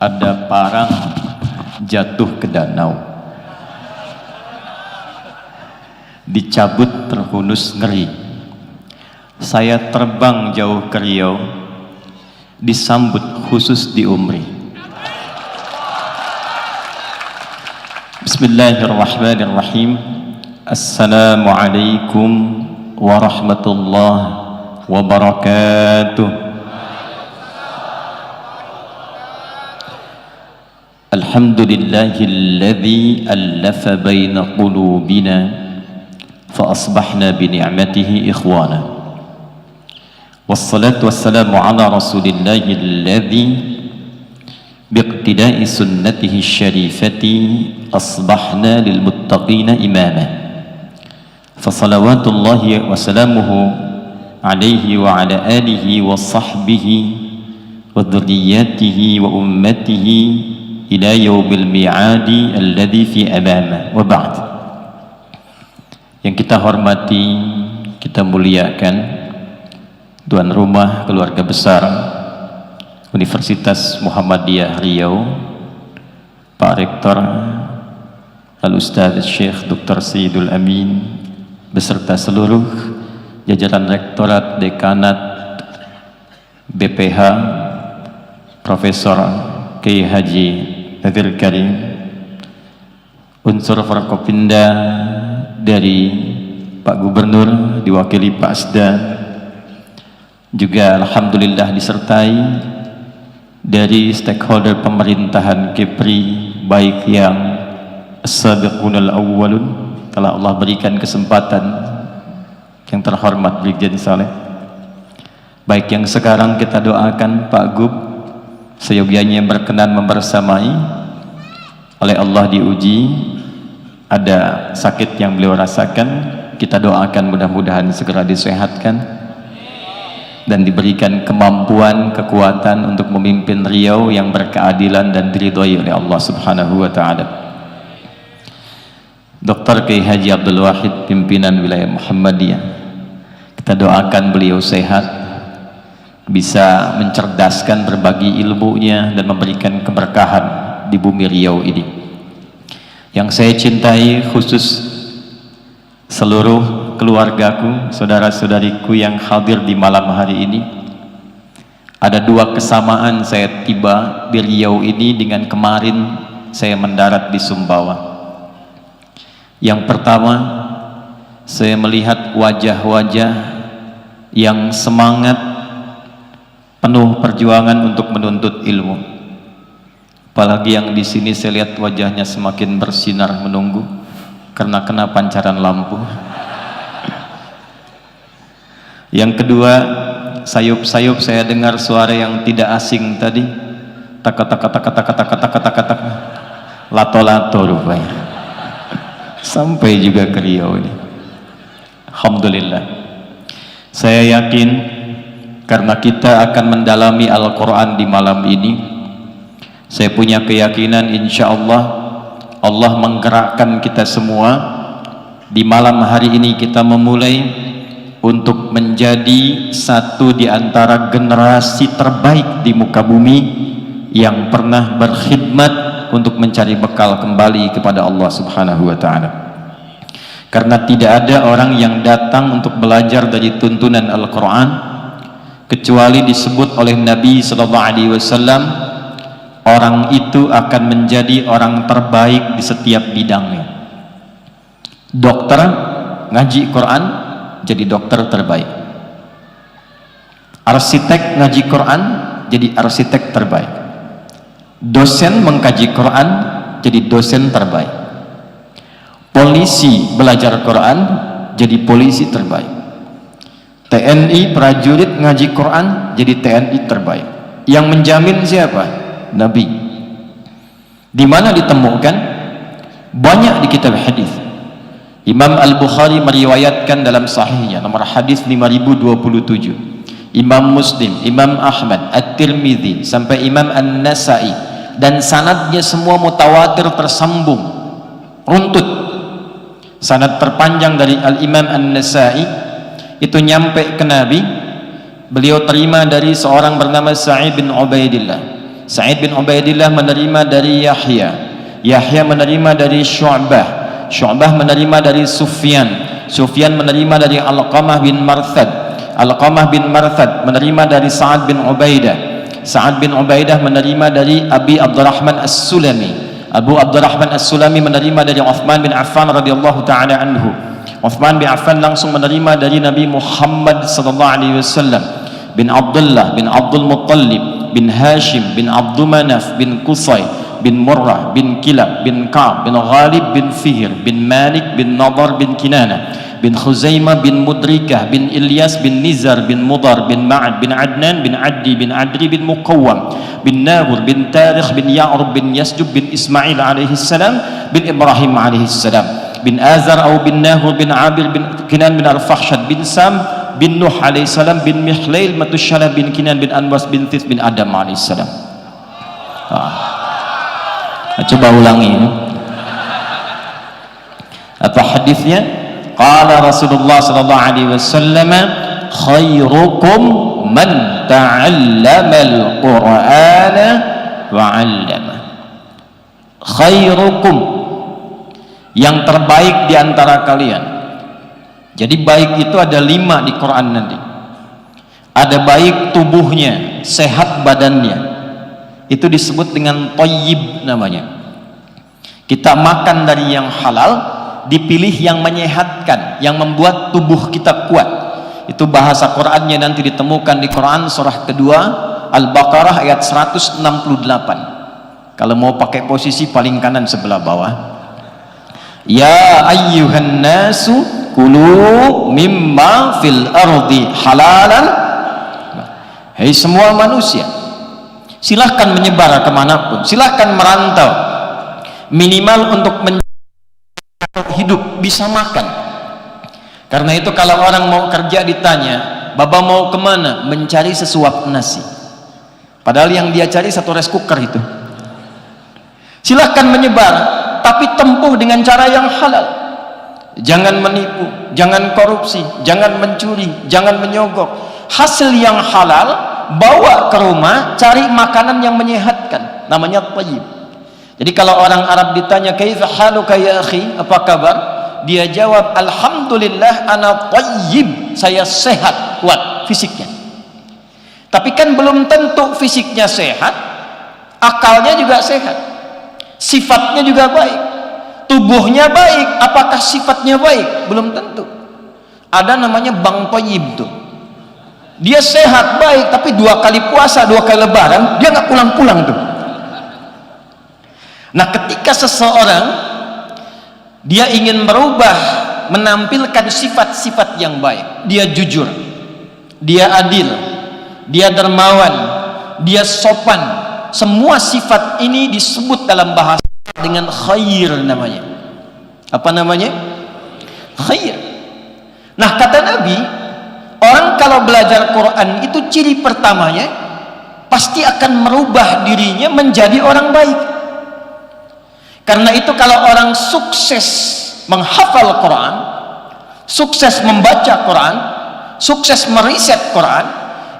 ada parang jatuh ke danau, dicabut terhunus ngeri. Saya terbang jauh ke Riau, disambut khusus di Umri. Bismillahirrahmanirrahim. Assalamualaikum warahmatullahi wabarakatuh. Alhamdulillahilladzi allafa baina qulubina fa asbahna bi ni'matihi ikhwana. Wassalatu wassalamu ala rasulillahi alladzi biiqtida'i sunnatihi syarifati asbahna lil muttaqina imama. Fa salawatullahi wa salamuhu alaihi wa ala alihi wa sahbihi wa dhurriyyatihi wa ummatihi ila yaumil mi'adi alladzi fi amama. Wa ba'd. Yang kita hormati, kita muliakan tuan rumah keluarga besar Universitas Muhammadiyah Riau, Pak Rektor Al-Ustadz Syekh Dr. Sayyidul Amin beserta seluruh jajaran Rektorat, Dekanat, BPH, Profesor Kiai Haji Nadir Karim, unsur Forkopimda dari Pak Gubernur diwakili Pak Asda, juga alhamdulillah disertai dari stakeholder pemerintahan Kepri, baik yang as-sabiqunal awwalun, telah Allah berikan kesempatan yang terhormat Brigjen Saleh, baik yang sekarang kita doakan Pak Gub seyogyanya berkenan membersamai, oleh Allah diuji ada sakit yang beliau rasakan, kita doakan mudah-mudahan segera disehatkan dan diberikan kemampuan, kekuatan untuk memimpin Riau yang berkeadilan dan diridhoi oleh Allah Subhanahu wa taala. Dr. Kiai Haji Abdul Wahid, pimpinan wilayah Muhammadiyah, kita doakan beliau sehat, bisa mencerdaskan berbagi ilmunya dan memberikan keberkahan di bumi Riau ini. Yang saya cintai khusus seluruh keluargaku, saudara-saudariku yang hadir di malam hari ini. Ada dua kesamaan saya tiba di Riau ini dengan kemarin saya mendarat di Sumbawa. Yang pertama, saya melihat wajah-wajah yang semangat, penuh perjuangan untuk menuntut ilmu. Apalagi yang di sini saya lihat wajahnya semakin bersinar menunggu karena kena pancaran lampu. Yang kedua, sayup-sayup saya dengar suara yang tidak asing tadi, tak lato-lato rupanya, sampai juga ke Riau ini. Alhamdulillah. Saya yakin karena kita akan mendalami Al-Quran di malam ini, saya punya keyakinan insya Allah Allah menggerakkan kita semua di malam hari ini, kita memulai untuk menjadi satu di antara generasi terbaik di muka bumi yang pernah berkhidmat untuk mencari bekal kembali kepada Allah Subhanahu wa ta'ala. Karena tidak ada orang yang datang untuk belajar dari tuntunan Al-Quran kecuali disebut oleh Nabi SAW, orang itu akan menjadi orang terbaik di setiap bidangnya. Dokter ngaji Quran jadi dokter terbaik, arsitek ngaji Quran jadi arsitek terbaik, dosen mengkaji Quran jadi dosen terbaik, polisi belajar Quran jadi polisi terbaik, TNI prajurit ngaji Quran jadi TNI terbaik. Yang menjamin siapa? Nabi. Di mana ditemukan? Banyak di kitab hadis. Imam Al-Bukhari meriwayatkan dalam sahihnya nomor hadis 5027, Imam Muslim, Imam Ahmad, At-Tirmidzi sampai Imam An-Nasa'i, dan sanadnya semua mutawatir tersambung runtut. Sanad terpanjang dari Al-Imam An-Nasa'i itu nyampe ke Nabi, beliau terima dari seorang bernama Sa'id bin Ubaidillah, Sa'id bin Ubaidillah menerima dari Yahya, Yahya menerima dari Syu'bah, Syu'bah menerima dari Sufyan, Sufyan menerima dari Alqamah bin Marthad, Alqamah bin Marthad menerima dari Sa'ad bin Ubaidah, Sa'ad bin Ubaidah menerima dari Abi Abdurrahman As-Sulami, Abu Abdurrahman As-Sulami menerima dari Uthman bin Affan radhiyallahu taala anhu, Uthman bin Affan langsung menerima dari Nabi Muhammad sallallahu alaihi wasallam, bin Abdullah bin Abdul Muttalib bin Hashim bin Abdul Manaf bin Qusay bin Murrah bin Kilab bin Ka'b bin Ghalib bin Fihr bin Malik bin Nadar bin Kinana bin Khuzaimah bin Mudrikah bin Ilyas bin Nizar bin Mudar bin Ma'ad bin Adnan bin Addi bin Adri bin Muqawwam bin Nabur bin Tarikh bin Ya'rub bin Yasjub bin Ismail alaihi salam bin Ibrahim alaihi salam bin Azar atau bin Nahur bin Abir bin Kinan bin Al-Fakhshad bin Sam bin Nuh alaihissalam bin Mihlail Matusyalah bin Kinan bin Anwas bin Tis bin Adam alaihissalam. Coba ulangi apa hadisnya? Qala Rasulullah sallallahu alaihi wasallam, khairukum man ta'allama al-Qur'ana wa 'allama. Khairukum, yang terbaik di antara kalian. Jadi baik itu ada 5 di Quran nanti. Ada baik tubuhnya, sehat badannya, itu disebut dengan thayyib namanya. Kita makan dari yang halal, dipilih yang menyehatkan, yang membuat tubuh kita kuat. Itu bahasa Qurannya nanti ditemukan di Quran surah kedua Al-Baqarah ayat 168. Kalau mau pakai posisi paling kanan sebelah bawah. Ya ayyuhan nasu kulu mimma fil ardi halalan. Hei semua manusia, silahkan menyebar kemanapun, silahkan merantau, minimal untuk hidup bisa makan. Karena itu kalau orang mau kerja ditanya, Baba mau kemana? Mencari sesuap nasi, padahal yang dia cari 1 rice cooker itu. Silahkan menyebar, tapi tempuh dengan cara yang halal. Jangan menipu, jangan korupsi, jangan mencuri, jangan menyogok. Hasil yang halal bawa ke rumah, cari makanan yang menyehatkan, namanya thayyib. Jadi kalau orang Arab ditanya kaifa haluka ya akhi, apa kabar? Dia jawab alhamdulillah ana thayyib, saya sehat, kuat fisiknya. Tapi kan belum tentu fisiknya sehat, akalnya juga sehat, sifatnya juga baik. Tubuhnya baik, apakah sifatnya baik? Belum tentu. Ada namanya Bang Thayyib tuh, dia sehat baik, tapi 2 kali puasa, 2 kali lebaran dia nggak pulang-pulang tuh. Nah ketika seseorang dia ingin merubah, menampilkan sifat-sifat yang baik, dia jujur, dia adil, dia dermawan, dia sopan, semua sifat ini disebut dalam bahasa dengan khair namanya. Apa namanya? Khair. Nah kata Nabi, orang kalau belajar Quran itu ciri pertamanya pasti akan merubah dirinya menjadi orang baik. Karena itu kalau orang sukses menghafal Quran, sukses membaca Quran, sukses meriset Quran,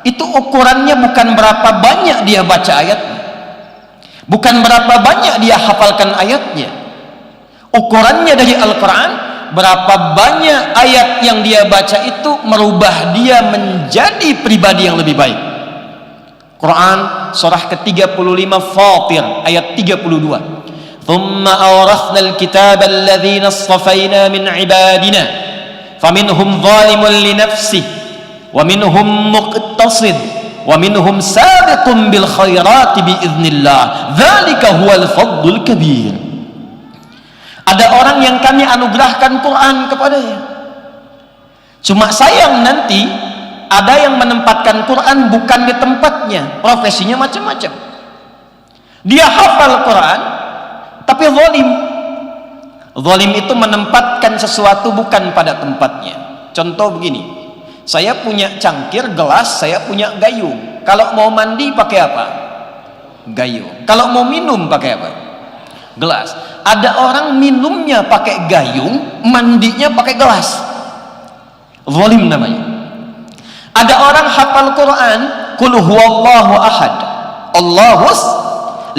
itu ukurannya bukan berapa banyak dia baca ayatnya, bukan berapa banyak dia hafalkan ayatnya. Ukurannya dari Al-Quran, berapa banyak ayat yang dia baca itu merubah dia menjadi pribadi yang lebih baik. Quran surah ke-35 Fatir ayat 32. Thumma awrathna al-kitaba alladhina istafayna min ibadina faminhum zalimun li nafsihi wa minhum muqtasid wa minhum sabiqun bil khairati bi idznillah dzalika huwal fadlul kabir. Ada orang yang kami anugerahkan Quran kepadanya, cuma sayang nanti ada yang menempatkan Quran bukan di tempatnya, profesinya macam-macam. Dia hafal Quran tapi zalim. Zalim itu menempatkan sesuatu bukan pada tempatnya. Contoh begini, saya punya cangkir, gelas, saya punya gayung. Kalau mau mandi pakai apa? Gayung. Kalau mau minum pakai apa? Gelas. Ada orang minumnya pakai gayung, mandinya pakai gelas. Zalim namanya. Ada orang hafal Quran, qul huwallahu ahad, Allahus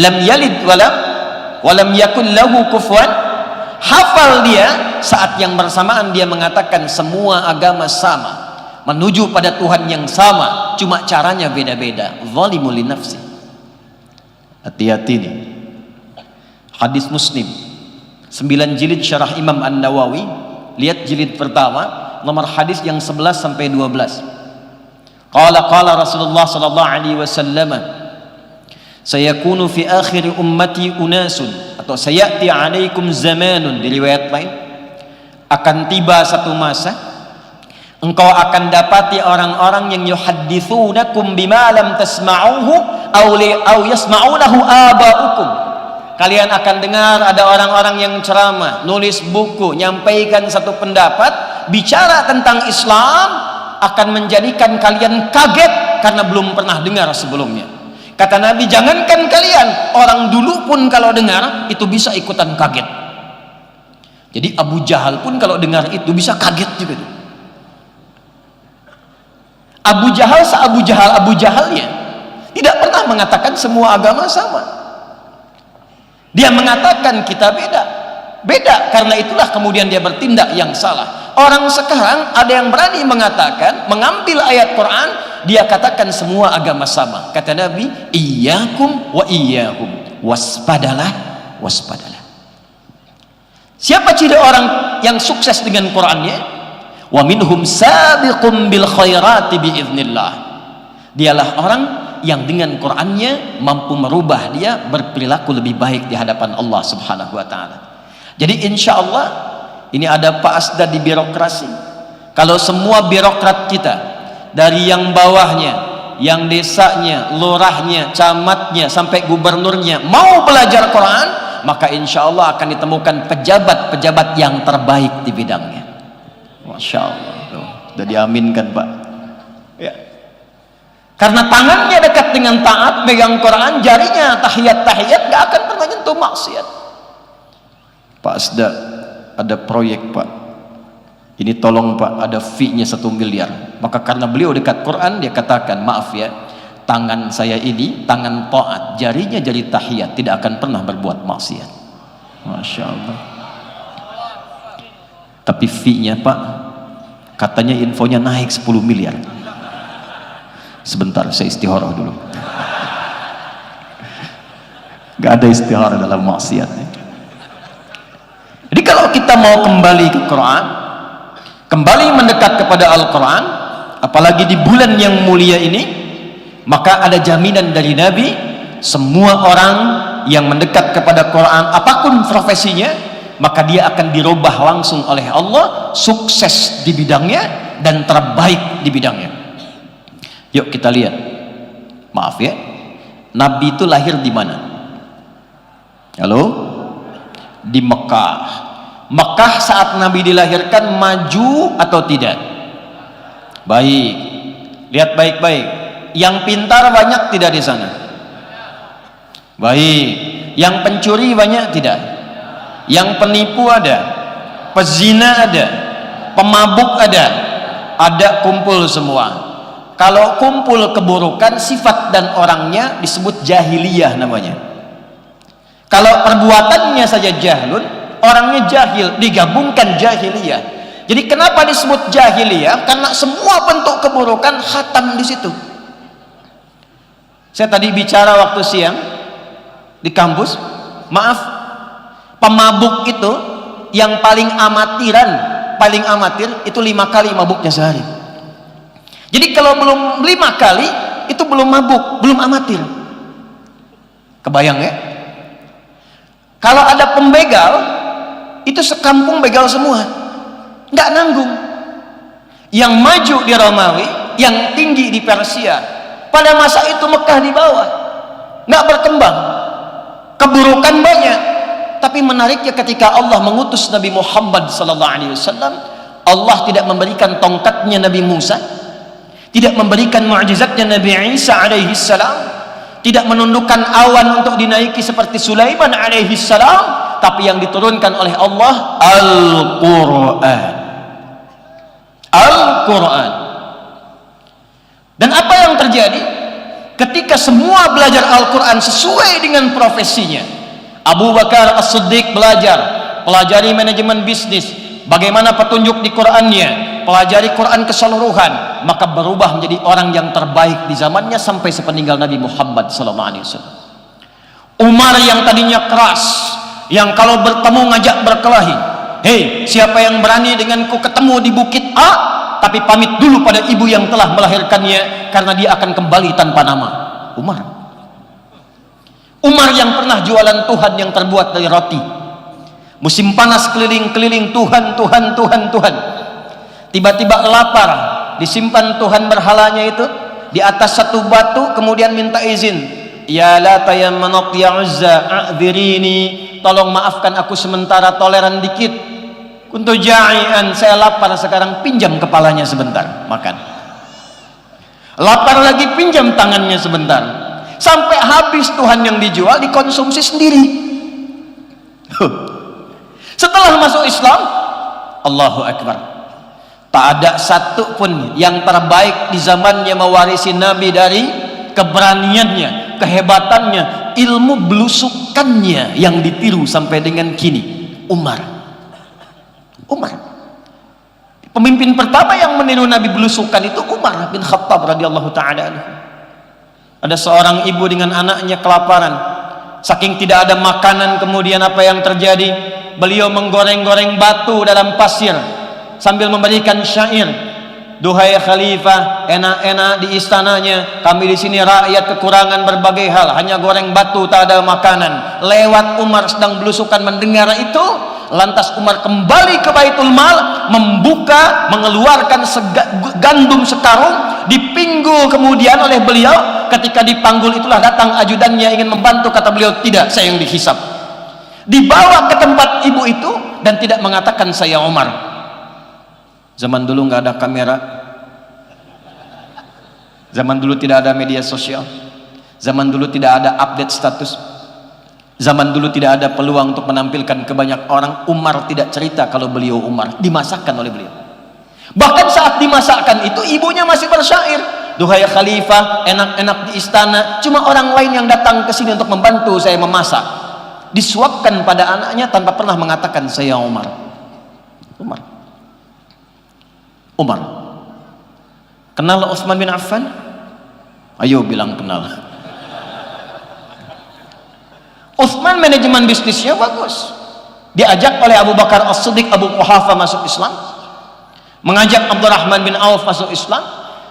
lam yalid walam yakul lahu kufuwan. Hafal dia saat yang bersamaan dia mengatakan semua agama sama, menuju pada Tuhan yang sama, cuma caranya beda-beda. Zalimul li nafsi. Hati-hati nih. Hadis Muslim 9 jilid syarah Imam An-Nawawi, lihat jilid pertama, nomor hadis yang 11 sampai 12. Qala Rasulullah sallallahu alaihi wasallam, sayakunu fi akhir ummati unasun, atau sayati alaikum zamanun, di riwayat lain, akan tiba satu masa engkau akan dapati orang-orang yang yuhadditsunakum bima lam tasma'uhu aw yasma'unahu aba'ukum. Kalian akan dengar ada orang-orang yang ceramah, nulis buku, nyampaikan satu pendapat, bicara tentang Islam, akan menjadikan kalian kaget karena belum pernah dengar sebelumnya. Kata Nabi, jangankan kalian, orang dulu pun kalau dengar itu bisa ikutan kaget. Jadi Abu Jahal pun kalau dengar itu bisa kaget juga. Abu Jahalnya tidak pernah mengatakan semua agama sama. Dia mengatakan kita beda, karena itulah kemudian dia bertindak yang salah. Orang sekarang ada yang berani mengatakan, mengambil ayat Quran, dia katakan semua agama sama. Kata Nabi, iyyakum wa iyyahum, waspadalah. Siapa ciri orang yang sukses dengan Qurannya? Wa minhum sabiqum bil khairati biiznillah. Dialah orang yang dengan Qurannya mampu merubah dia berperilaku lebih baik di hadapan Allah Subhanahu wa taala. Jadi insya Allah ini ada Pak Asda di birokrasi. Kalau semua birokrat kita dari yang bawahnya, yang desanya, lurahnya, camatnya sampai gubernurnya mau belajar Quran, maka insya Allah akan ditemukan pejabat-pejabat yang terbaik di bidangnya. Masya Allah, sudah diaminkan Pak. Ya. Karena tangannya dekat dengan taat, megang Quran, jarinya tahiyat-tahiyat, gak akan pernah nyentuh maksiat. Pak Asda, ada proyek Pak, ini tolong Pak, ada fee-nya 1 miliar. Maka karena beliau dekat Quran, dia katakan, maaf ya, tangan saya ini tangan taat, jarinya jari tahiyat, tidak akan pernah berbuat maksiat. Masya Allah. Tapi fee-nya Pak, katanya infonya naik 10 miliar. Sebentar, saya istikharah dulu. Gak ada istikharah dalam maksiat. Jadi kalau kita mau kembali ke Quran, kembali mendekat kepada Al-Quran, apalagi di bulan yang mulia ini, maka ada jaminan dari Nabi, semua orang yang mendekat kepada Quran, apapun profesinya, maka dia akan dirubah langsung oleh Allah, sukses di bidangnya dan terbaik di bidangnya. Yuk kita lihat. Maaf ya, Nabi itu lahir di mana? Halo? Di Mekah. Mekah saat Nabi dilahirkan maju atau tidak? Baik. Lihat baik-baik. Yang pintar banyak tidak di sana? Baik. Yang pencuri banyak tidak? Yang penipu ada? Pezina ada? Pemabuk ada kumpul semua. Kalau kumpul keburukan, sifat dan orangnya disebut jahiliyah namanya. Kalau perbuatannya saja jahlun, orangnya jahil, digabungkan jahiliyah. Jadi kenapa disebut jahiliyah? Karena semua bentuk keburukan khatam di situ. Saya tadi bicara waktu siang di kampus, maaf, pemabuk itu yang paling amatir itu 5 kali mabuknya sehari. Jadi kalau belum 5 kali itu belum mabuk, belum amatir. Kebayang ya? Kalau ada pembegal, itu sekampung begal semua, nggak nanggung. Yang maju di Romawi, yang tinggi di Persia. Pada masa itu Mekah di bawah, nggak berkembang, keburukan banyak. Tapi menariknya ketika Allah mengutus Nabi Muhammad SAW, Allah tidak memberikan tongkatnya Nabi Musa, tidak memberikan mukjizatnya Nabi Isa alaihi salam, tidak menundukkan awan untuk dinaiki seperti Sulaiman alaihi salam, tapi yang diturunkan oleh Allah Al-Quran. Dan apa yang terjadi? ketika semua belajar Al-Quran sesuai dengan profesinya. Abu Bakar As-Siddiq belajar, pelajari manajemen bisnis, bagaimana petunjuk di Qurannya, pelajari Quran keseluruhan, maka berubah menjadi orang yang terbaik di zamannya sampai sepeninggal Nabi Muhammad SAW. Umar yang tadinya keras, yang kalau bertemu ngajak berkelahi, hei siapa yang berani denganku ketemu di bukit A, tapi pamit dulu pada ibu yang telah melahirkannya, karena dia akan kembali tanpa nama. Umar yang pernah jualan Tuhan yang terbuat dari roti, musim panas keliling-keliling Tuhan, tiba-tiba lapar, disimpan Tuhan berhalanya itu di atas satu batu, kemudian minta izin, ya Lata ya Manat ya Uzza a'dhirini, tolong maafkan aku sementara, toleran dikit, kuntu ja'ian, saya lapar sekarang, pinjam kepalanya sebentar makan. Lapar lagi, pinjam tangannya sebentar, sampai habis Tuhan yang dijual dikonsumsi sendiri. Setelah masuk Islam, Allahu Akbar, tak ada satu pun yang terbaik di zamannya mewarisi Nabi dari keberaniannya, kehebatannya, ilmu belusukannya yang ditiru sampai dengan kini. Umar, pemimpin pertama yang meniru Nabi belusukan itu Umar bin Khattab radhiyallahu taala anhu. Ada seorang ibu dengan anaknya kelaparan, saking tidak ada makanan, kemudian apa yang terjadi? Beliau menggoreng-goreng batu dalam pasir sambil memberikan syair, duhai khalifah, enak-enak di istananya, kami di sini rakyat kekurangan berbagai hal, hanya goreng batu, tak ada makanan. Lewat Umar sedang belusukan mendengar itu, lantas Umar kembali ke Baitul Mal, membuka, mengeluarkan gandum sekarung, dipinggul kemudian oleh beliau. Ketika dipanggul itulah datang ajudannya ingin membantu, kata beliau, tidak, saya yang dihisap. Dibawa ke tempat ibu itu dan tidak mengatakan saya Umar. Zaman dulu nggak ada kamera, zaman dulu tidak ada media sosial, zaman dulu tidak ada update status, zaman dulu tidak ada peluang untuk menampilkan ke banyak orang. Umar tidak cerita kalau beliau Umar, dimasakkan oleh beliau. Bahkan saat dimasakkan itu ibunya masih bersyair, duhai khalifah, enak-enak di istana, cuma orang lain yang datang ke sini untuk membantu saya memasak. Disuapkan pada anaknya tanpa pernah mengatakan saya Umar. Kenal Utsman bin Affan? Ayo bilang kenal. Utsman manajemen bisnisnya bagus, diajak oleh Abu Bakar As-Siddiq, Abu Quhafa masuk Islam, mengajak Abdurrahman bin Auf masuk Islam.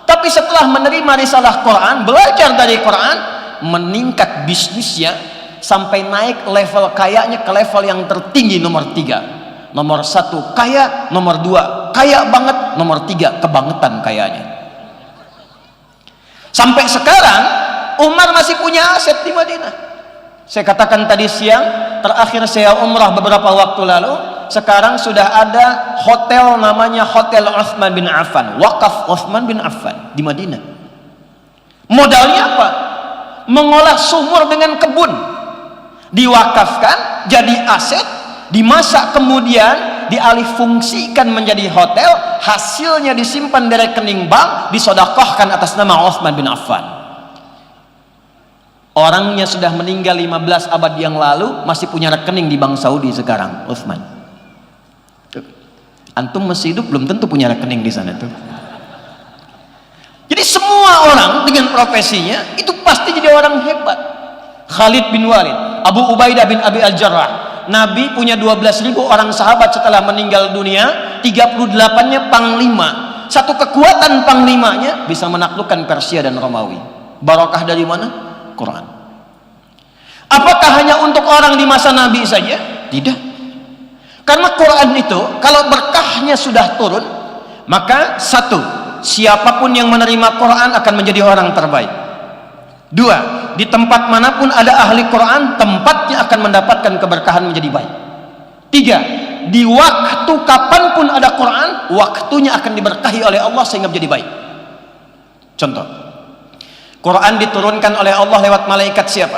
Tapi setelah menerima risalah Quran, belajar dari Quran, meningkat bisnisnya sampai naik level kayanya ke level yang tertinggi, nomor 3. Nomor 1 kaya, nomor 2 kaya banget, nomor 3 kebangetan kayanya. Sampai sekarang Umar masih punya aset di Madinah. Saya katakan tadi siang, terakhir saya umrah beberapa waktu lalu, sekarang sudah ada hotel namanya Hotel Utsman bin Affan, wakaf Utsman bin Affan di Madinah. Modalnya apa? Mengolah sumur dengan kebun, diwakafkan jadi aset, dimasak kemudian dialih fungsikan menjadi hotel, hasilnya disimpan di rekening bank, disedekahkan atas nama Utsman bin Affan. Orangnya sudah meninggal 15 abad yang lalu, masih punya rekening di bank Saudi sekarang Utsman. Antum masih hidup belum tentu punya rekening di sana tuh. Jadi semua orang dengan profesinya itu pasti jadi orang hebat. Khalid bin Walid, Abu Ubaidah bin Abi Al-Jarrah, Nabi punya 12.000 orang sahabat setelah meninggal dunia, 38-nya panglima. Satu kekuatan panglimanya bisa menaklukkan Persia dan Romawi. Barokah dari mana? Quran. Apakah hanya untuk orang di masa Nabi saja? Tidak. Karena Quran itu kalau berkahnya sudah turun, maka satu, siapapun yang menerima Quran akan menjadi orang terbaik. Dua, di tempat manapun ada ahli Quran, tempatnya akan mendapatkan keberkahan menjadi baik. Tiga, di waktu kapanpun ada Quran, waktunya akan diberkahi oleh Allah sehingga menjadi baik. Contoh, Quran diturunkan oleh Allah lewat malaikat siapa?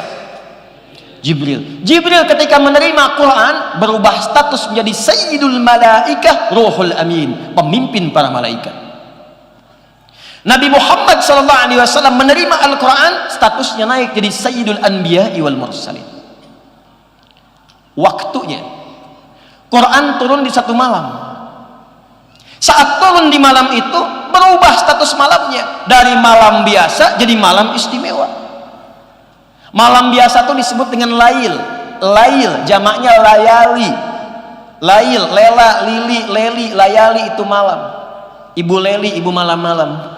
Jibril. Jibril ketika menerima Quran berubah status menjadi Sayyidul Malaikah Ruhul Amin, pemimpin para malaikat. Nabi Muhammad SAW menerima Al-Quran, statusnya naik jadi Sayyidul Anbiya wal Mursalin. Waktunya Quran turun di satu malam. Saat turun di malam itu berubah status malamnya dari malam biasa jadi malam istimewa. Malam biasa itu disebut dengan lail. Lail jamaknya layali. Lail, lela, lili, leli, layali itu malam. Ibu leli, ibu malam-malam.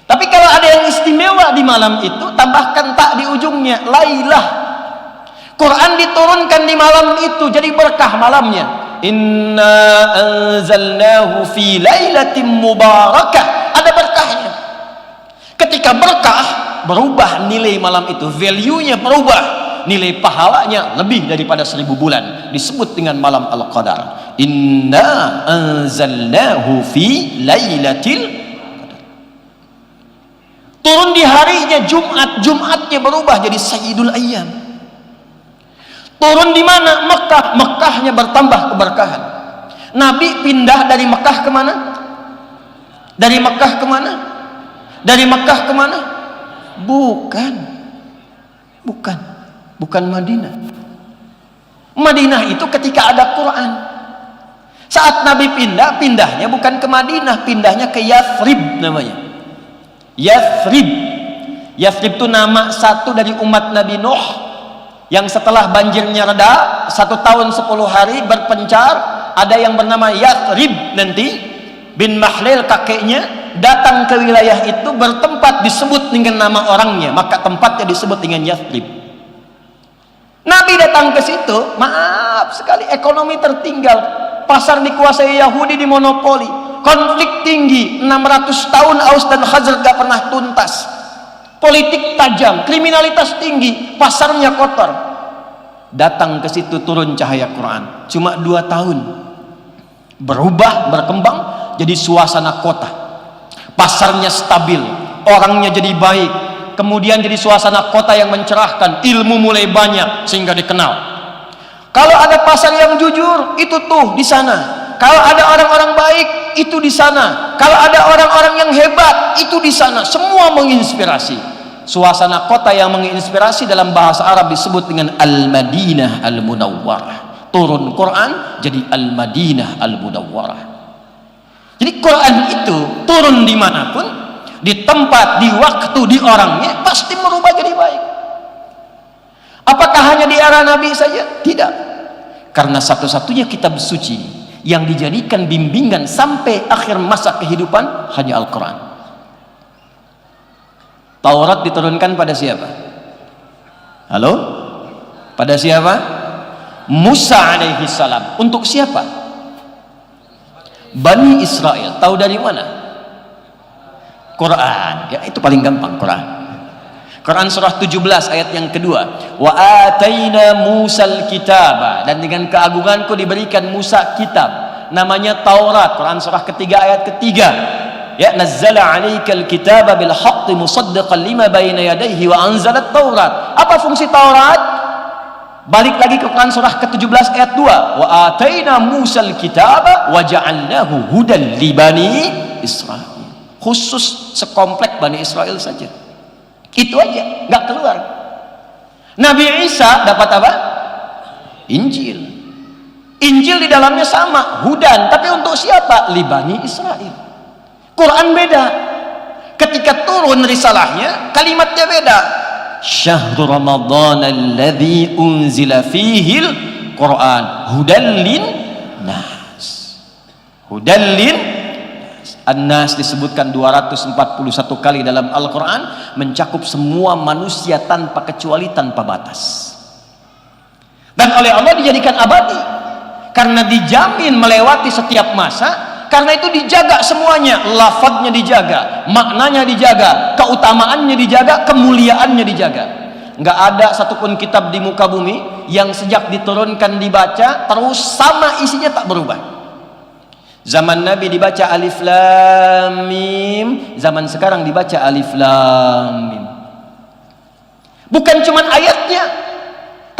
Tapi kalau ada yang istimewa di malam itu, tambahkan tak di ujungnya, lailah. Quran diturunkan di malam itu, jadi berkah malamnya. Inna anzalnahu fi lailatin mubarakah. Ada berkahnya. Ketika berkah, berubah nilai malam itu, value-nya berubah, nilai pahalanya lebih daripada 1000 bulan. Disebut dengan malam Al-Qadar. Inna anzalnahu fi lailatil, turun di harinya Jumat, Jumatnya berubah jadi Sayyidul Ayyam. Turun di mana? Mekah, Mekahnya bertambah keberkahan. Nabi pindah dari Mekah kemana? Dari Mekah kemana? Dari Mekah kemana? Bukan Madinah. Madinah itu ketika ada Quran. Saat Nabi pindah, pindahnya bukan ke Madinah, pindahnya ke Yathrib namanya. Yathrib. Yathrib itu nama satu dari umat Nabi Nuh yang setelah banjirnya reda 1 tahun 10 hari berpencar. Ada yang bernama Yathrib nanti bin Mahlil, kakeknya datang ke wilayah itu bertempat, disebut dengan nama orangnya, maka tempatnya disebut dengan Yathrib. Nabi datang ke situ, maaf sekali ekonomi tertinggal, pasar dikuasai Yahudi, dimonopoli, konflik tinggi, 600 tahun Aus dan Khazraj gak pernah tuntas, politik tajam, kriminalitas tinggi, pasarnya kotor. Datang ke situ, turun cahaya Quran, cuma 2 tahun berubah, berkembang jadi suasana kota, pasarnya stabil, orangnya jadi baik, kemudian jadi suasana kota yang mencerahkan, ilmu mulai banyak sehingga dikenal. Kalau ada pasar yang jujur, itu tuh di sana. Kalau ada orang-orang baik, itu di sana. Kalau ada orang-orang yang hebat, itu di sana. Semua menginspirasi. Suasana kota yang menginspirasi dalam bahasa Arab disebut dengan Al-Madinah Al-Munawwarah. Turun Quran jadi Al-Madinah Al-Munawwarah. Jadi Quran itu turun dimanapun, di tempat, di waktu, di orangnya, pasti merubah jadi baik. Apakah hanya di era Nabi saja? Tidak. Karena satu-satunya kitab suci yang dijadikan bimbingan sampai akhir masa kehidupan hanya Al-Quran. Taurat diturunkan pada siapa? Halo? Pada siapa? Musa alaihi salam. Untuk siapa? Bani Israel. Tahu dari mana? Quran. Ya, itu paling gampang, Quran. Quran surah 17 ayat yang kedua, wa ataina Musal kitaba, dan dengan keagunganku diberikan Musa kitab namanya Taurat. Quran surah ketiga ayat ketiga, ya, nazzala alaikal kitaba bil haqqi musaddiqan lima baina yadayhi wa anzalat Taurat. Apa fungsi Taurat? Balik lagi ke Quran surah ke-17 ayat 2, wa ataina Musal kitaba wa ja'alnahu hudan li bani Israil. Khusus sekomplek Bani Israel saja. Itu aja, nggak keluar. Nabi Isa dapat apa? Injil. Injil di dalamnya sama, hudan, tapi untuk siapa? Li Bani Israil. Quran beda. Ketika turun risalahnya, kalimatnya beda. Syahrul Ramadan alladzi unzila fihil Quran hudan lin nas. Hudan lin An-Nas disebutkan 241 kali dalam Al-Quran, mencakup semua manusia tanpa kecuali, tanpa batas. Dan oleh Allah dijadikan abadi karena dijamin melewati setiap masa. Karena itu dijaga semuanya, lafadznya dijaga, maknanya dijaga, keutamaannya dijaga, kemuliaannya dijaga. Nggak ada satupun kitab di muka bumi yang sejak diturunkan dibaca terus sama isinya, tak berubah. Zaman Nabi dibaca alif lam mim, zaman sekarang dibaca alif lam mim. Bukan cuman ayatnya,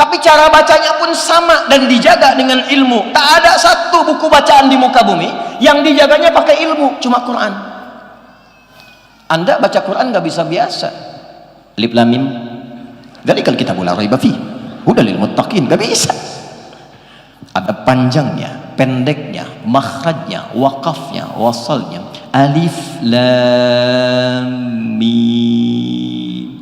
Tapi cara bacanya pun sama dan dijaga dengan ilmu. Tak ada satu buku bacaan di muka bumi yang dijaganya pakai ilmu, cuma Quran. Anda baca Quran nggak bisa biasa. Alif lam mim. Dzalikal kitabul la raiba fihi hudal lil muttaqin. Nggak bisa. Ada panjangnya, pendeknya, makhrajnya, wakafnya, wasalnya. Alif lam mim.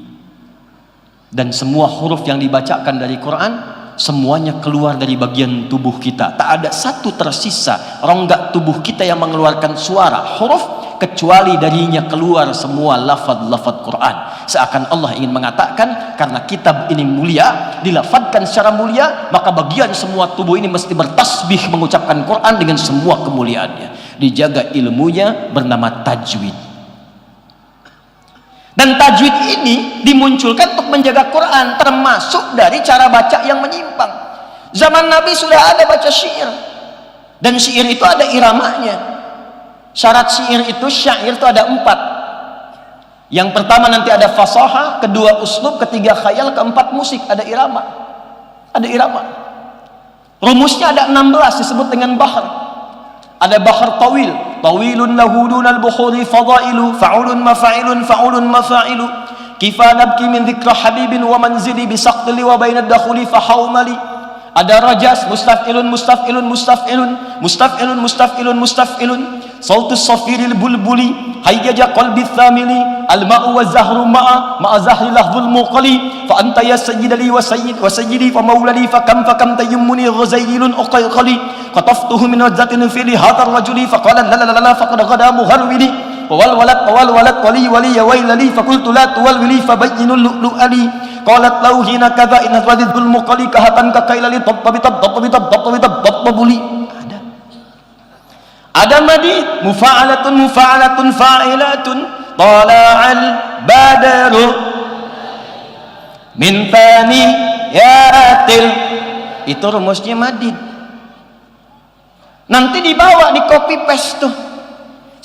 Dan semua huruf yang dibacakan dari Quran semuanya keluar dari bagian tubuh kita. Tak ada satu tersisa rongga tubuh kita yang mengeluarkan suara huruf kecuali darinya keluar semua lafaz-lafaz Quran. Seakan Allah ingin mengatakan karena kitab ini mulia, dilafadzkan secara mulia, maka bagian semua tubuh ini mesti bertasbih mengucapkan Quran dengan semua kemuliaannya. Dijaga ilmunya bernama tajwid. Dan tajwid ini dimunculkan untuk menjaga Quran, termasuk dari cara baca yang menyimpang. Zaman Nabi sudah ada baca syair, dan syair itu ada iramanya. Syarat syair itu ada 4. Yang pertama nanti ada fasaha, kedua uslub, ketiga khayal, keempat musik, ada irama. Ada irama. Rumusnya ada 16 disebut dengan bahar. Ada bahar tawil, tawilun lahu dunal bukhuri fadailu, fa'ulun mafa'ilun fa'ulun mafa'ilu, kifa nabki min dhikra habibin wa manzili bisaqtili wa bainad dakhuli fahawmali. Ada rajas, mustaf'ilun mustaf'ilun mustaf'ilun mustaf'ilun mustaf'ilun mustaf'ilun, sautus safiril bulbuli hayyaja qalbi thamili, al-ma'u wa zahru ma'a zahri lahzul muqali, fa anta ya sayyidali wa sayyidi fa maulali, fa kam tayammuni ghazailun uqayqali, qataftuhu min radzatin fi hadha ar-rajuli fa qala la la la faqad ghada muharwili, wal walad wali ya wailali, fa qultu la tuwalwili fa bayyinul lu'lu'ali, qalat lahu hina kadza in hadhul muqali kahatan ka kailali tabuli. Ada madid, mufa'alatun fa'ilatun, tala'al badaru min thaniyatil. Itu rumusnya madid. Nanti dibawa di copy paste tuh.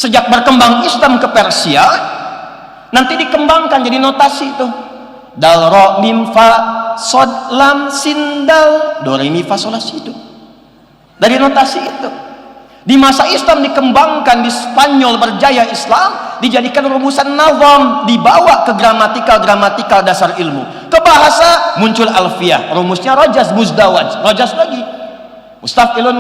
Sejak berkembang Islam ke Persia, nanti dikembangkan jadi notasi tuh. Dal ro mim fa sod lam sin dal do re mi fa sol la si do. Dari notasi itu. Di masa Islam dikembangkan, di Spanyol berjaya Islam, dijadikan rumusan nazam, dibawa ke gramatikal dasar ilmu. Ke bahasa muncul alfiyah, rumusnya rajas muzdawaj, rajas lagi. Mustaf'ilun,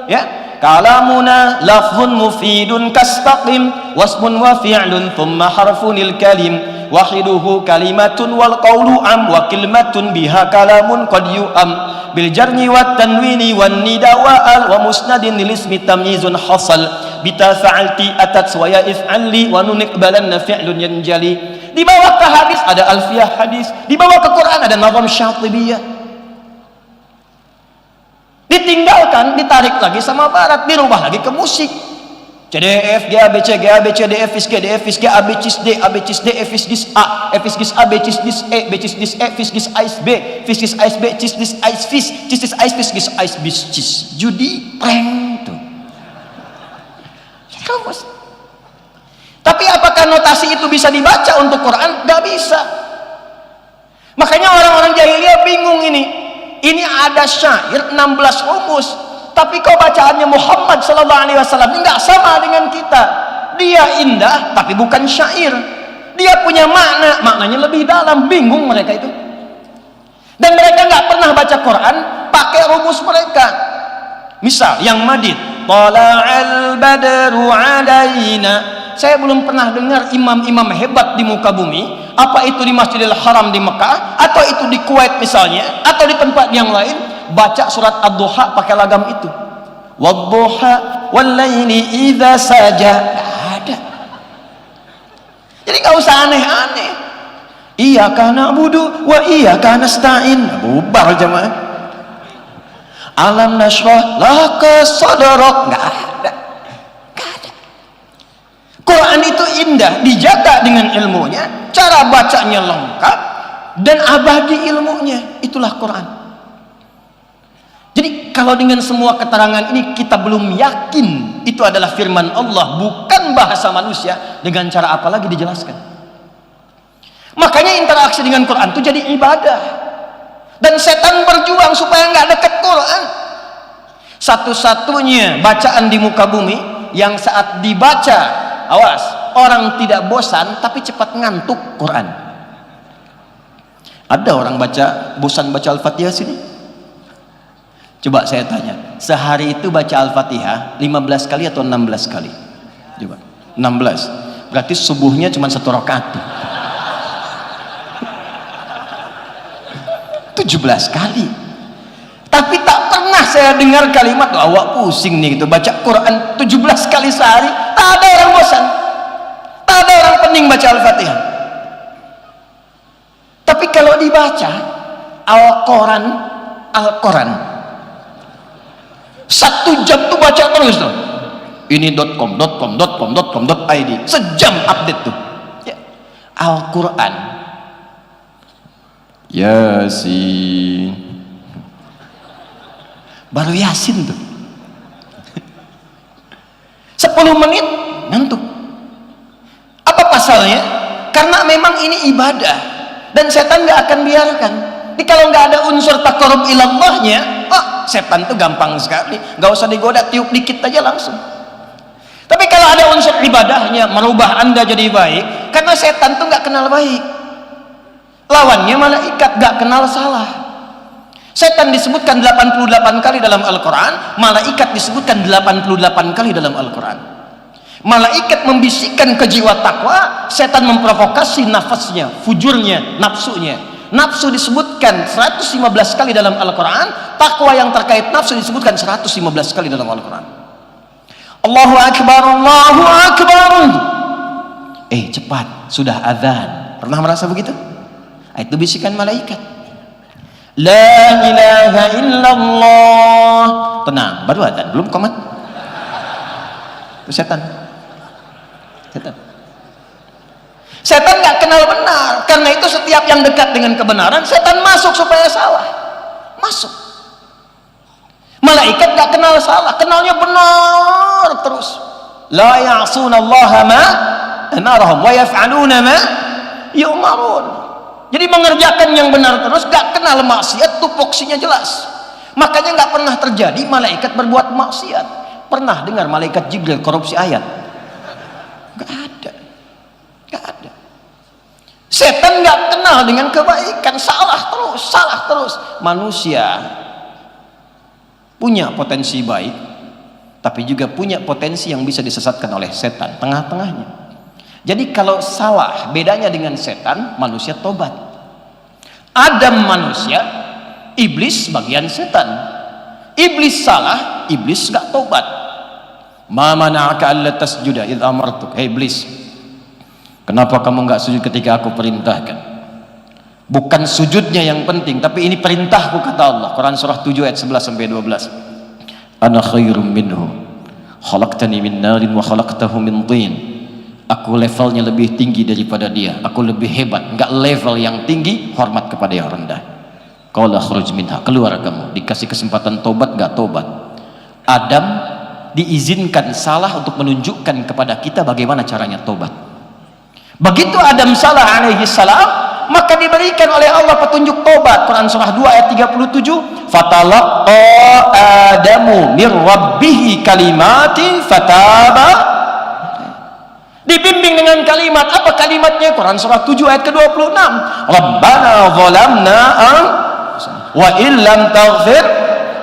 ya. Kalamuna lafzun mufidun kastaqim, wasmun wa fi'lun thumma harfunil kalim, wahiduhu kalimatun wal qawlu am, wa kalimatun biha kalamun qad yu'am, bil jarni wat tanwini wan nida wa al, wa musnadin lil ismi tamyizun hasal, bita fa'alti atat wa ya if'alli, wa nun iqbalanna fi'lun yanjali. Di bawah ke hadis ada alfiyah hadis, di bawah ke Quran ada nazam syatibiyah. Ditinggalkan, ditarik lagi sama barat, dirubah lagi ke musik. CDF, GABC, GABC, DF, DF, AB, cis D, AB, cis D, F, cis A, F, cis A, B, cis dis E, B, cis dis E, F, cis Ais B, F, cis Ais B, cis dis Ais Fis, cis dis Ais Fis, cis Ais Bis, cis. Judi, prank tuh. Tapi apakah notasi itu bisa dibaca untuk Quran? Gak bisa. Makanya orang-orang jahiliyah bingung ini. Ini ada syair 16 rumus, tapi kok bacaannya Muhammad sallallahu alaihi wasallam ini enggak sama dengan kita. Dia indah tapi bukan syair. Dia punya maknanya lebih dalam. Bingung mereka itu. Dan mereka enggak pernah baca Quran pakai rumus mereka. Misal yang madid, tala'al badru alaina. Saya belum pernah dengar imam-imam hebat di muka bumi, apa itu di Masjidil Haram di Mekah, atau itu di Kuwait misalnya, atau di tempat yang lain, baca surat Ad-Duha pakai lagam itu. Wadduha wallaili idza saja. Ada. Jadi nggak usah aneh-aneh. Iyyaka na'budu wa iyyaka nasta'in. Bubar jemaah. Alam nashrah laka sadrak. Nggak ada. Quran itu indah, dijaga dengan ilmunya, cara bacanya lengkap, dan abadi ilmunya. Itulah Quran. Jadi kalau dengan semua keterangan ini kita belum yakin itu adalah firman Allah, bukan bahasa manusia, dengan cara apa lagi dijelaskan? Makanya interaksi dengan Quran itu jadi ibadah. Dan setan berjuang supaya nggak dekat Quran. Satu-satunya bacaan di muka bumi yang saat dibaca, awas, orang tidak bosan tapi cepat ngantuk, Quran. Ada orang bosan baca Al-Fatihah sini? Coba saya tanya, sehari itu baca Al-Fatihah 15 kali atau 16 kali? Coba, 16. Berarti subuhnya cuma 1 rakaat tuh. 17 kali. Tapi tak pernah saya dengar kalimat, awak pusing nih gitu baca Quran 17 kali sehari. Tak ada orang bosan, tak ada orang pening baca Al-Fatihah. Tapi kalau dibaca Al-Quran 1 jam tuh baca terus tuh. Ini .com.id sejam update tuh ya. Al-Quran Yasin, baru Yasin tuh 10 menit ngantuk. Apa pasalnya? Karena memang ini ibadah dan setan gak akan biarkan. Jadi kalau nggak ada unsur taqarrub ilallahnya, setan tuh gampang sekali, nggak usah digoda, tiup dikit aja langsung. Tapi kalau ada unsur ibadahnya, merubah anda jadi baik, karena setan tuh nggak kenal baik. Lawannya malaikat, gak kenal salah. Setan disebutkan 88 kali dalam Al-Quran, malaikat disebutkan 88 kali dalam Al-Quran. Malaikat membisikkan ke jiwa takwa, setan memprovokasi nafasnya, fujurnya, nafsunya. Nafsu disebutkan 115 kali dalam Al-Quran, takwa yang terkait nafsu disebutkan 115 kali dalam Al-Quran. Allahu Akbar, Allahu Akbar. Cepat, sudah azan. Pernah merasa begitu? Itu bisikan malaikat. La ilaha illallah. Tenang, baru adzan, belum komat. Itu setan. Setan nggak kenal benar. Karena itu setiap yang dekat dengan kebenaran, setan masuk supaya salah. Masuk. Malaikat nggak kenal salah, kenalnya benar terus. La ya'sunallaha ma amarahum wa yaf'aluna ma yu'marun. Jadi mengerjakan yang benar terus, gak kenal maksiat, tupoksinya jelas. Makanya gak pernah terjadi malaikat berbuat maksiat. Pernah dengar malaikat Jibril korupsi ayat? Gak ada. Setan gak kenal dengan kebaikan, salah terus. Manusia punya potensi baik, tapi juga punya potensi yang bisa disesatkan oleh setan, tengah-tengahnya. Jadi kalau salah, bedanya dengan setan, manusia tobat. Adam manusia, iblis bagian setan. Iblis salah, iblis gak tobat. Ma mana'aka alla tasjuda idh amartuk. Hei iblis, kenapa kamu gak sujud ketika aku perintahkan? Bukan sujudnya yang penting, tapi ini perintahku, kata Allah. Quran surah 7 ayat 11 sampai 12. Ana khairum minhu, khalaqtani min narin wa khalaqtahu min tin. Aku levelnya lebih tinggi daripada dia, aku lebih hebat. Enggak level yang tinggi, hormat kepada yang rendah. Qala khruj minha, keluar kamu. Dikasih kesempatan tobat, enggak tobat. Adam diizinkan salah untuk menunjukkan kepada kita bagaimana caranya tobat. Begitu Adam salah alaihi salam, maka diberikan oleh Allah petunjuk tobat. Quran surah 2 ayat 37, fatalaqa adamu mir rabbih kalimatin fataba. Dibimbing dengan kalimat. Apa kalimatnya? Quran surah 7 ayat ke-26. Rabbana zalamna wa illam taghfir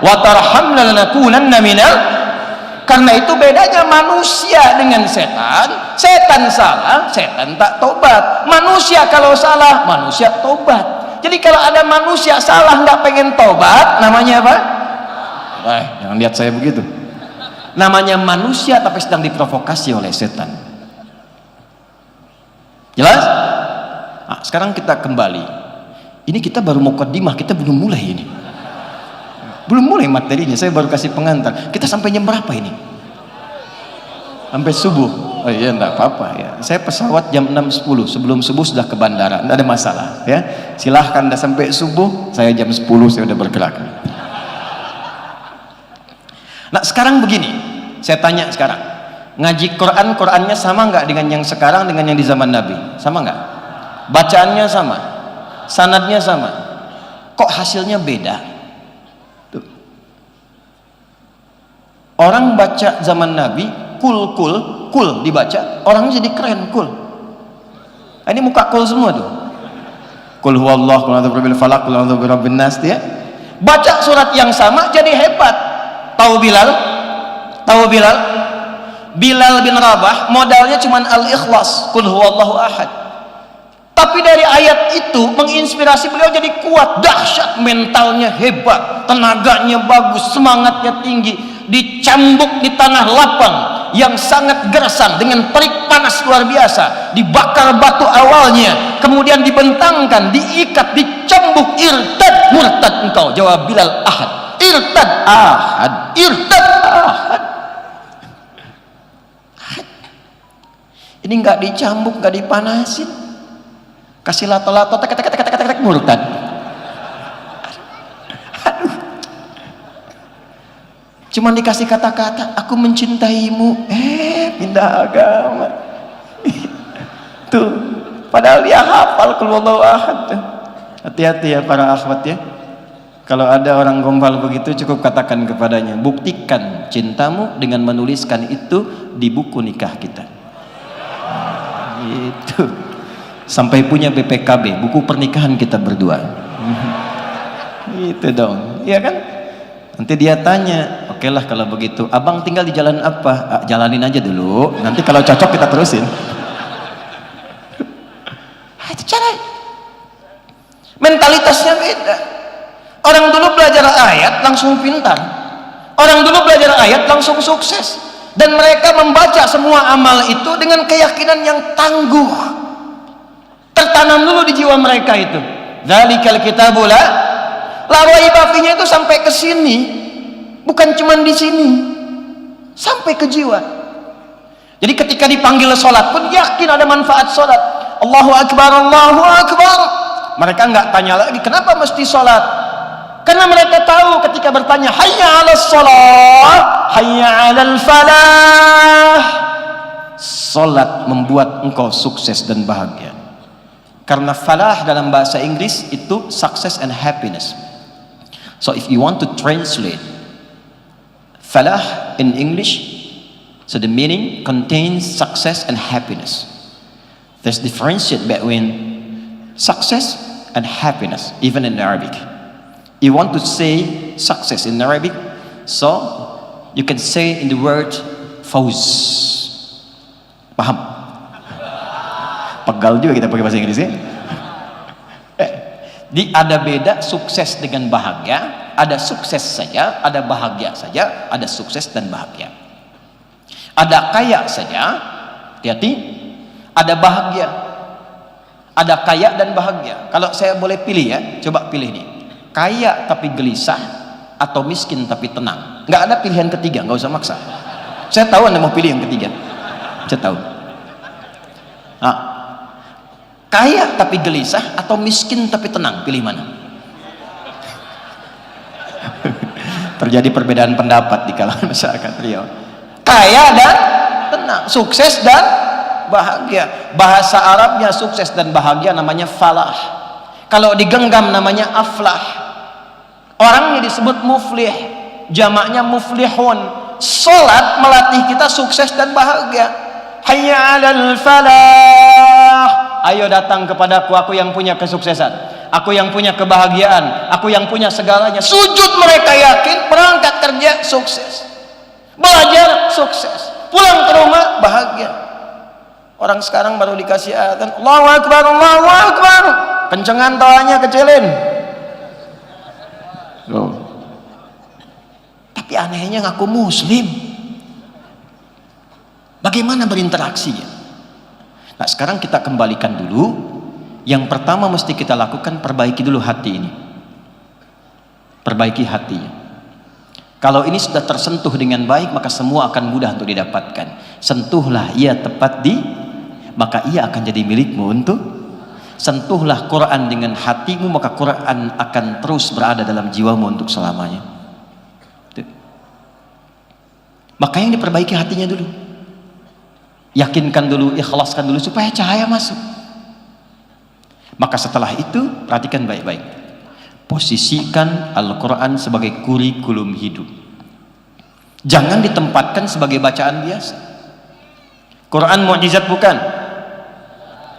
wa tarhamna lanakunanna minal. Karena itu bedanya manusia dengan setan. Setan salah, setan tak tobat. Manusia kalau salah, manusia tobat. Jadi kalau ada manusia salah nggak pengen tobat, namanya apa? Jangan lihat saya begitu. Namanya manusia tapi sedang diprovokasi oleh setan. Jelas? Nah, sekarang kita kembali. Ini kita baru mukaddimah, kita belum mulai ini. Belum mulai materinya, saya baru kasih pengantar. Kita sampai jam berapa ini? Sampai subuh. Oh iya, enggak apa-apa ya. Saya pesawat jam 6.10, sebelum subuh sudah ke bandara, enggak ada masalah ya. Silahkan dah sampai subuh, saya jam 10 saya udah bergerak. Nah, sekarang begini, saya tanya sekarang. Ngaji Quran, Qurannya sama nggak dengan yang sekarang, dengan yang di zaman Nabi? Sama nggak? Bacaannya sama, sanadnya sama, kok hasilnya beda? Tuh. Orang baca zaman Nabi kul dibaca, orangnya jadi keren, kul. Ini muka kul semua tuh. Kul huwallah, kul a'udzu birabbil falaq, kul a'udzu birabbin nas, dia baca surat yang sama jadi hebat. Tahu Bilal? Tahu Bilal? Bilal bin Rabah modalnya cuman al-ikhlas, kul huwallahu ahad. Tapi dari ayat itu menginspirasi beliau jadi kuat, dahsyat, mentalnya hebat, tenaganya bagus, semangatnya tinggi, dicambuk di tanah lapang yang sangat gersang dengan terik panas luar biasa, dibakar batu awalnya, kemudian dibentangkan, diikat, dicambuk. Irtad, murtad engkau. Jawab Bilal, ahad. Irtad, ahad. Irtad, ahad. Ini nggak dicambuk, nggak dipanasin, kasih lato-lato, tek murtad. Aduh. Cuman dikasih kata-kata, aku mencintaimu, pindah agama. Tuh, padahal dia hafal kul huwallahu ahad. Hati-hati ya para akhwat ya. Kalau ada orang gombal begitu, cukup katakan kepadanya, buktikan cintamu dengan menuliskan itu di buku nikah kita. Itu sampai punya BPKB, buku pernikahan kita berdua. Itu dong, iya kan? Nanti dia tanya, oke lah kalau begitu, abang tinggal di jalan apa? Jalanin aja dulu, nanti kalau cocok kita terusin. Itu cara mentalitasnya beda. Orang dulu belajar ayat langsung pintar, orang dulu belajar ayat langsung sukses. Dan mereka membaca semua amal itu dengan keyakinan yang tangguh, tertanam dulu di jiwa mereka itu. Dzalikal kitabu la raiba fihi, itu sampai ke sini, bukan cuma di sini, sampai ke jiwa. Jadi ketika dipanggil sholat pun yakin ada manfaat sholat. Allahu akbar, Allahu akbar. Mereka nggak tanya lagi kenapa mesti sholat, karena mereka tahu ketika bertanya hayya 'alas shalah, hayya 'alal falah, salat membuat engkau sukses dan bahagia. Karena falah dalam bahasa Inggris itu success and happiness. So if you want to translate falah in English, so the meaning contains success and happiness. There's differentiate between success and happiness even in Arabic. You want to say success in Arabic, so you can say in the word fawz. Paham? Pegal juga kita pakai bahasa Inggris ya. Di ada beda sukses dengan bahagia, ada sukses saja, ada bahagia saja, ada sukses dan bahagia. Ada kaya saja, hati-hati, ada bahagia. Ada kaya dan bahagia. Kalau saya boleh pilih ya, coba pilih nih. Kaya tapi gelisah atau miskin tapi tenang. Nggak ada pilihan ketiga, nggak usah maksa. Saya tahu Anda mau pilih yang ketiga, saya tahu. Nah, kaya tapi gelisah atau miskin tapi tenang, pilih mana? Terjadi perbedaan pendapat di kalangan masyarakat Riau. Kaya dan tenang, sukses dan bahagia. Bahasa Arabnya sukses dan bahagia namanya falah. Kalau digenggam namanya aflah. Orangnya disebut muflih, jamaknya muflihun. Salat melatih kita sukses dan bahagia. Hayya 'alal falah, ayo datang kepadaku, aku yang punya kesuksesan, aku yang punya kebahagiaan, aku yang punya segalanya. Sujud mereka yakin, berangkat kerja sukses, belajar sukses, pulang ke rumah bahagia. Orang sekarang baru dikasih adzan, Allahu akbar, Allahu akbar, kencengan tawanya kecilin. Oh. Tapi anehnya ngaku muslim. Bagaimana berinteraksinya? Nah, sekarang kita kembalikan dulu. Yang pertama mesti kita lakukan, perbaiki dulu hati ini. Perbaiki hatinya. Kalau ini sudah tersentuh dengan baik, maka semua akan mudah untuk didapatkan. Sentuhlah ia tepat di, maka ia akan jadi milikmu untuk. Sentuhlah Quran dengan hatimu, maka Quran akan terus berada dalam jiwamu untuk selamanya. Maka yang diperbaiki hatinya dulu, yakinkan dulu, ikhlaskan dulu supaya cahaya masuk. Maka setelah itu perhatikan baik-baik, Posisikan Al-Quran sebagai kurikulum hidup. Jangan ditempatkan sebagai bacaan biasa. Quran mukjizat bukan?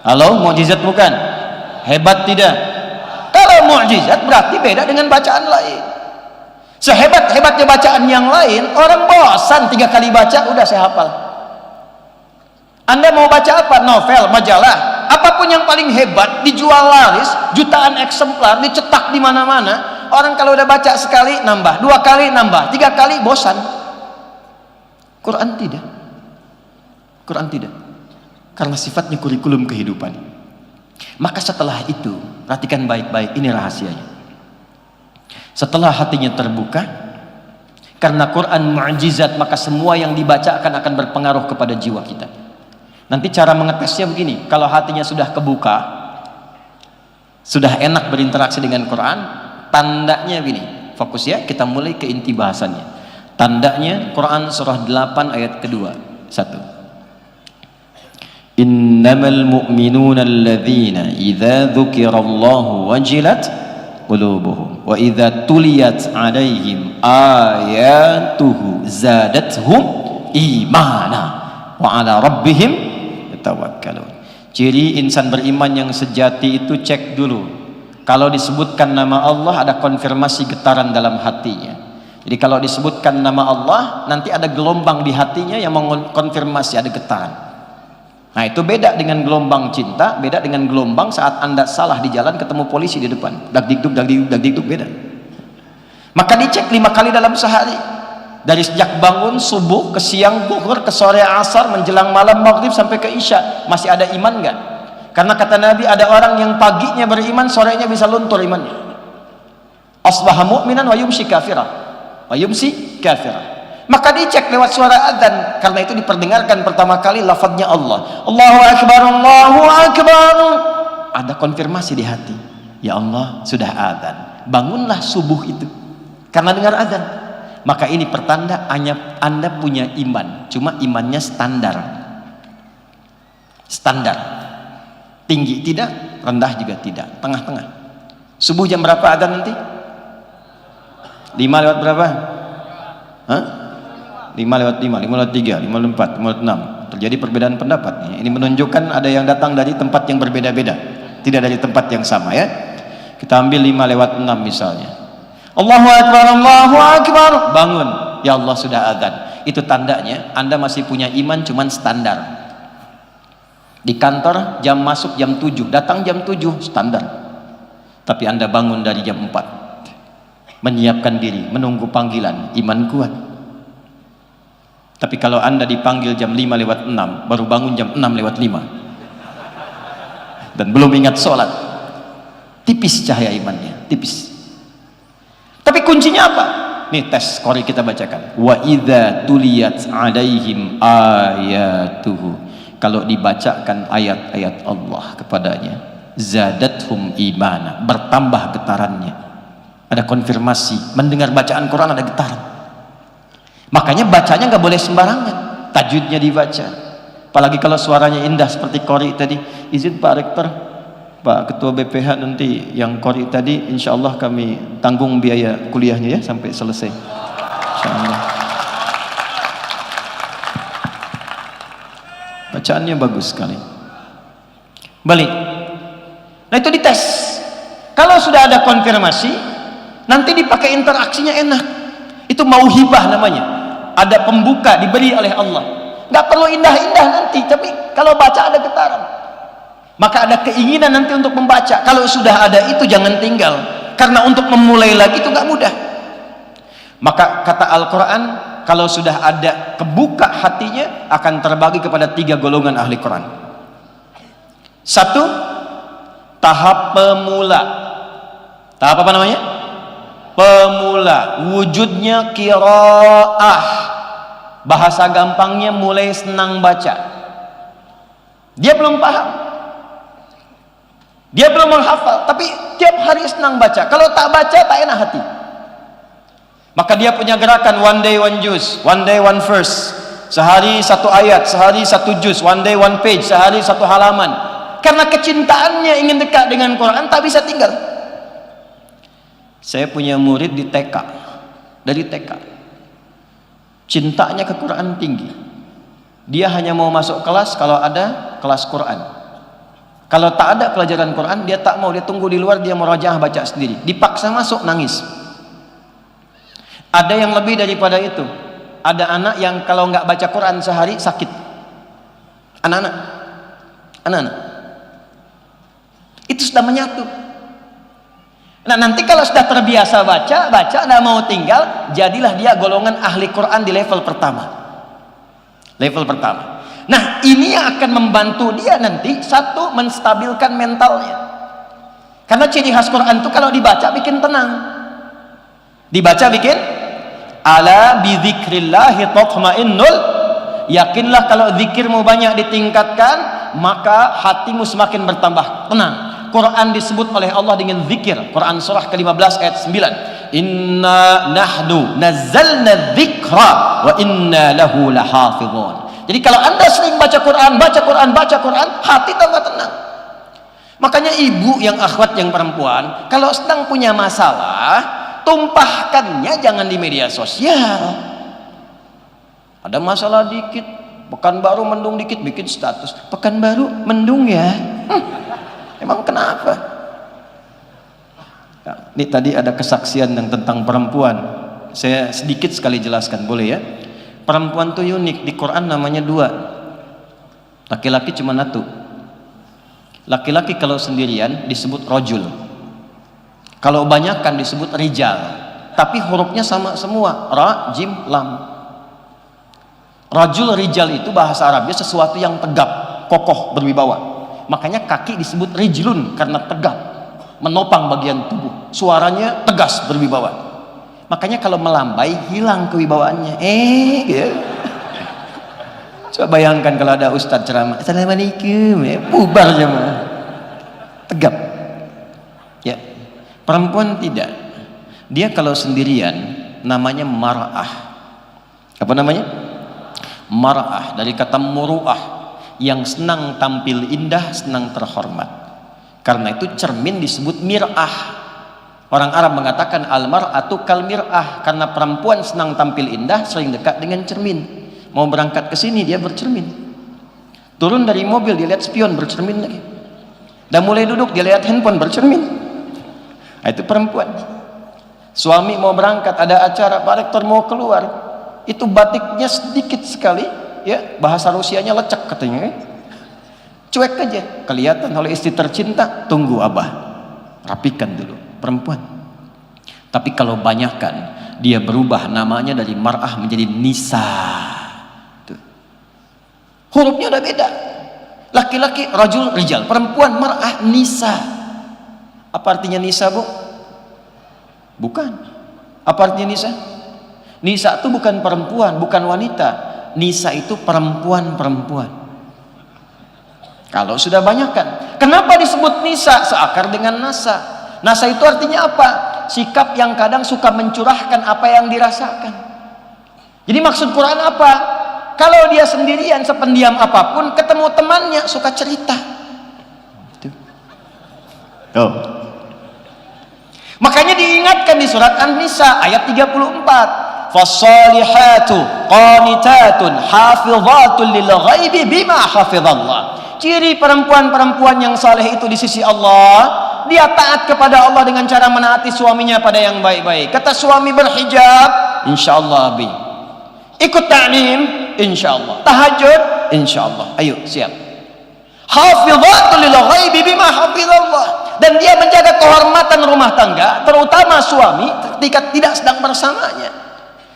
Halo, mukjizat bukan? Hebat tidak? Kalau mukjizat berarti beda dengan bacaan lain. Sehebat-hebatnya bacaan yang lain, orang bosan 3 kali baca udah saya hafal. Anda mau baca apa? Novel, majalah, apapun yang paling hebat, dijual laris, jutaan eksemplar, dicetak di mana-mana. Orang kalau udah baca sekali nambah, 2 kali nambah, 3 kali bosan. Quran tidak. Quran tidak. Karena sifatnya kurikulum kehidupan. Maka setelah itu, perhatikan baik-baik, ini rahasianya. Setelah hatinya terbuka, karena Quran mukjizat, maka semua yang dibaca akan berpengaruh kepada jiwa kita. Nanti cara mengetesnya begini, kalau hatinya sudah kebuka, sudah enak berinteraksi dengan Quran, tandanya begini, fokus ya, kita mulai ke inti bahasannya. Tandanya Quran surah 8 ayat kedua. 1. Innamal mu'minuna alladzina idza dzukirallahu wajilat qulubuhum wa idza tuliyat 'alaihim ayatuhu zadatuhum imana wa 'ala rabbihim yatawakkalun. Ciri insan beriman yang sejati itu, cek dulu. Kalau disebutkan nama Allah, ada konfirmasi getaran dalam hatinya. Jadi kalau disebutkan nama Allah, nanti ada gelombang di hatinya yang mengkonfirmasi, ada getaran. Nah, itu beda dengan gelombang cinta, beda dengan gelombang saat Anda salah di jalan ketemu polisi di depan. Dagdikduk, dagdikduk, dagdikduk, beda. Maka dicek 5 kali dalam sehari. Dari sejak bangun subuh, ke siang zuhur, ke sore asar, menjelang malam maghrib sampai ke isya, masih ada iman enggak? Karena kata Nabi, ada orang yang paginya beriman, sorenya bisa luntur imannya. Asbaha mu'minan wa yumsi kafirah. Wa yumsi kafirah. Maka dicek lewat suara adzan. Karena itu diperdengarkan pertama kali lafadznya Allah. Allahu Akbar, Allahu Akbar. Ada konfirmasi di hati. Ya Allah, sudah adzan. Bangunlah subuh itu karena dengar adzan. Maka ini pertanda Anda punya iman. Cuma imannya standar. Standar. Tinggi tidak, rendah juga tidak, tengah-tengah. Subuh jam berapa adzan nanti? 5 lewat berapa? Hah? 5 lewat 5, 5 lewat 3, 5 lewat 4, 5 lewat 6. Terjadi perbedaan pendapat. Ini menunjukkan ada yang datang dari tempat yang berbeda-beda, tidak dari tempat yang sama, ya. Kita ambil 5 lewat 6 misalnya. Allahu Akbar, Allahu Akbar. Bangun, ya Allah sudah adzan. Itu tandanya Anda masih punya iman cuman standar. Di kantor jam masuk jam 7, datang jam 7, standar. Tapi Anda bangun dari jam 4, menyiapkan diri, menunggu panggilan, iman kuat. Tapi kalau Anda dipanggil jam 5 lewat 6, baru bangun jam 6 lewat 5 dan belum ingat sholat, tipis cahaya imannya, tipis. Tapi kuncinya apa? Nih tes Qori kita bacakan. Wa idza tuliyat 'alaihim ayatuhu. Kalau dibacakan ayat-ayat Allah kepadanya, zadathum imana, bertambah getarannya. Ada konfirmasi, mendengar bacaan Quran ada getaran. Makanya bacanya nggak boleh sembarangan, tajwidnya dibaca. Apalagi kalau suaranya indah seperti Qori tadi. Izin Pak Rektor, Pak Ketua BPH, nanti yang Qori tadi insya Allah kami tanggung biaya kuliahnya ya sampai selesai, insya Allah. Bacaannya bagus sekali. Balik. Nah itu dites. Kalau sudah ada konfirmasi, nanti dipakai interaksinya enak. Itu mauhibah namanya. Ada pembuka diberi oleh Allah. Nggak perlu indah-indah nanti, tapi kalau baca ada getaran. Maka ada keinginan nanti untuk membaca. Kalau sudah ada itu jangan tinggal. Karena untuk memulai lagi itu nggak mudah. Maka kata Al-Quran, kalau sudah ada kebuka hatinya, akan terbagi kepada 3 golongan ahli Quran. 1, tahap pemula. Tahap apa namanya? Pemula. Wujudnya qiraah. Bahasa gampangnya mulai senang baca. Dia belum paham, dia belum menghafal, tapi tiap hari senang baca. Kalau tak baca tak enak hati. Maka dia punya gerakan one day one juz, one day one verse. Sehari 1 ayat, sehari 1 juz, one day one page, sehari 1 halaman. Karena kecintaannya ingin dekat dengan Quran, tak bisa tinggal. Saya punya murid di TK, dari TK. Cintanya ke Quran tinggi. Dia hanya mau masuk kelas kalau ada kelas Quran. Kalau tak ada pelajaran Quran, dia tak mau, dia tunggu di luar, dia murajaah baca sendiri. Dipaksa masuk, nangis. Ada yang lebih daripada itu. Ada anak yang kalau nggak baca Quran sehari sakit. Anak-anak. Itu sudah menyatu. Nah, nanti kalau sudah terbiasa baca, nggak mau tinggal, jadilah dia golongan ahli Quran di level pertama. Level pertama. Nah, ini yang akan membantu dia nanti, satu, menstabilkan mentalnya. Karena ciri khas Quran itu kalau dibaca bikin tenang. Dibaca bikin, ala bidzikrillahi tatmainnul. Yakinlah kalau zikirmu banyak ditingkatkan, maka hatimu semakin bertambah tenang. Quran disebut oleh Allah dengan zikir. Quran surah ke-15 ayat 9. Inna nahnu nazzalna dzikra wa inna lahu lahafizun. Jadi kalau Anda sering baca Quran, hati tambah tenang. Makanya ibu yang akhwat yang perempuan, kalau sedang punya masalah, tumpahkannya jangan di media sosial. Ada masalah dikit, Pekanbaru mendung dikit, bikin status. Pekanbaru mendung ya. Emang kenapa? Nah, ini tadi ada kesaksian yang tentang perempuan. Saya sedikit sekali jelaskan, boleh ya? Perempuan itu unik, di Quran namanya dua. Laki-laki cuma satu. Laki-laki kalau sendirian disebut rojul, kalau banyakan disebut rijal, tapi hurufnya sama semua, ra, jim, lam. Rajul, rijal itu bahasa Arabnya sesuatu yang tegap, kokoh, berwibawa. Makanya kaki disebut rijlun karena tegap, menopang bagian tubuh, suaranya tegas, berwibawa. Makanya kalau melambai hilang kewibawaannya. Gitu. Coba bayangkan kalau ada ustadz ceramah, assalamualaikum, bubar jemaah. Tegap. Ya. Perempuan tidak. Dia kalau sendirian namanya mar'ah. Apa namanya? Mar'ah, dari kata muru'ah, yang senang tampil indah, senang terhormat. Karena itu cermin disebut mir'ah. Orang Arab mengatakan al-mar'atu kal mir'ah, karena perempuan senang tampil indah, sering dekat dengan cermin. Mau berangkat ke sini dia bercermin. Turun dari mobil dia lihat spion, bercermin lagi. Dan mulai duduk dia lihat handphone, bercermin. Nah, itu perempuan. Suami mau berangkat, ada acara, Pak Rektor mau keluar, itu batiknya sedikit sekali, ya, bahasa Rusianya lecek katanya. Cuek aja, kelihatan oleh istri tercinta, tunggu abah, rapikan dulu. Perempuan. Tapi kalau banyakkan, dia berubah namanya dari mar'ah menjadi nisa. Tuh. Hurufnya udah beda. Laki-laki rajul, rijal, perempuan mar'ah, nisa. Apa artinya nisa, Bu? Bukan. Apa artinya nisa? Nisa itu bukan perempuan, bukan wanita. Nisa itu perempuan-perempuan. Kalau sudah banyakkan. Kenapa disebut nisa? Seakar dengan nasa. Nasa itu artinya apa? Sikap yang kadang suka mencurahkan apa yang dirasakan. Jadi maksud Quran apa? Kalau dia sendirian, sependiam apapun, ketemu temannya suka cerita. Oh. Makanya diingatkan di surat An-Nisa ayat 34. Fassalihatu qanitatun hafizatun lil ghaibi bima hafizallah. Ciri perempuan-perempuan yang saleh itu di sisi Allah, dia taat kepada Allah dengan cara menaati suaminya pada yang baik-baik. Kata suami berhijab, insyaallah abi. Ikut ta'lim, insyaallah. Tahajud, insyaallah. Ayo siap. Hafizatul lil ghaibi bima hafizallah. Dan dia menjaga kehormatan rumah tangga, terutama suami ketika tidak sedang bersamanya.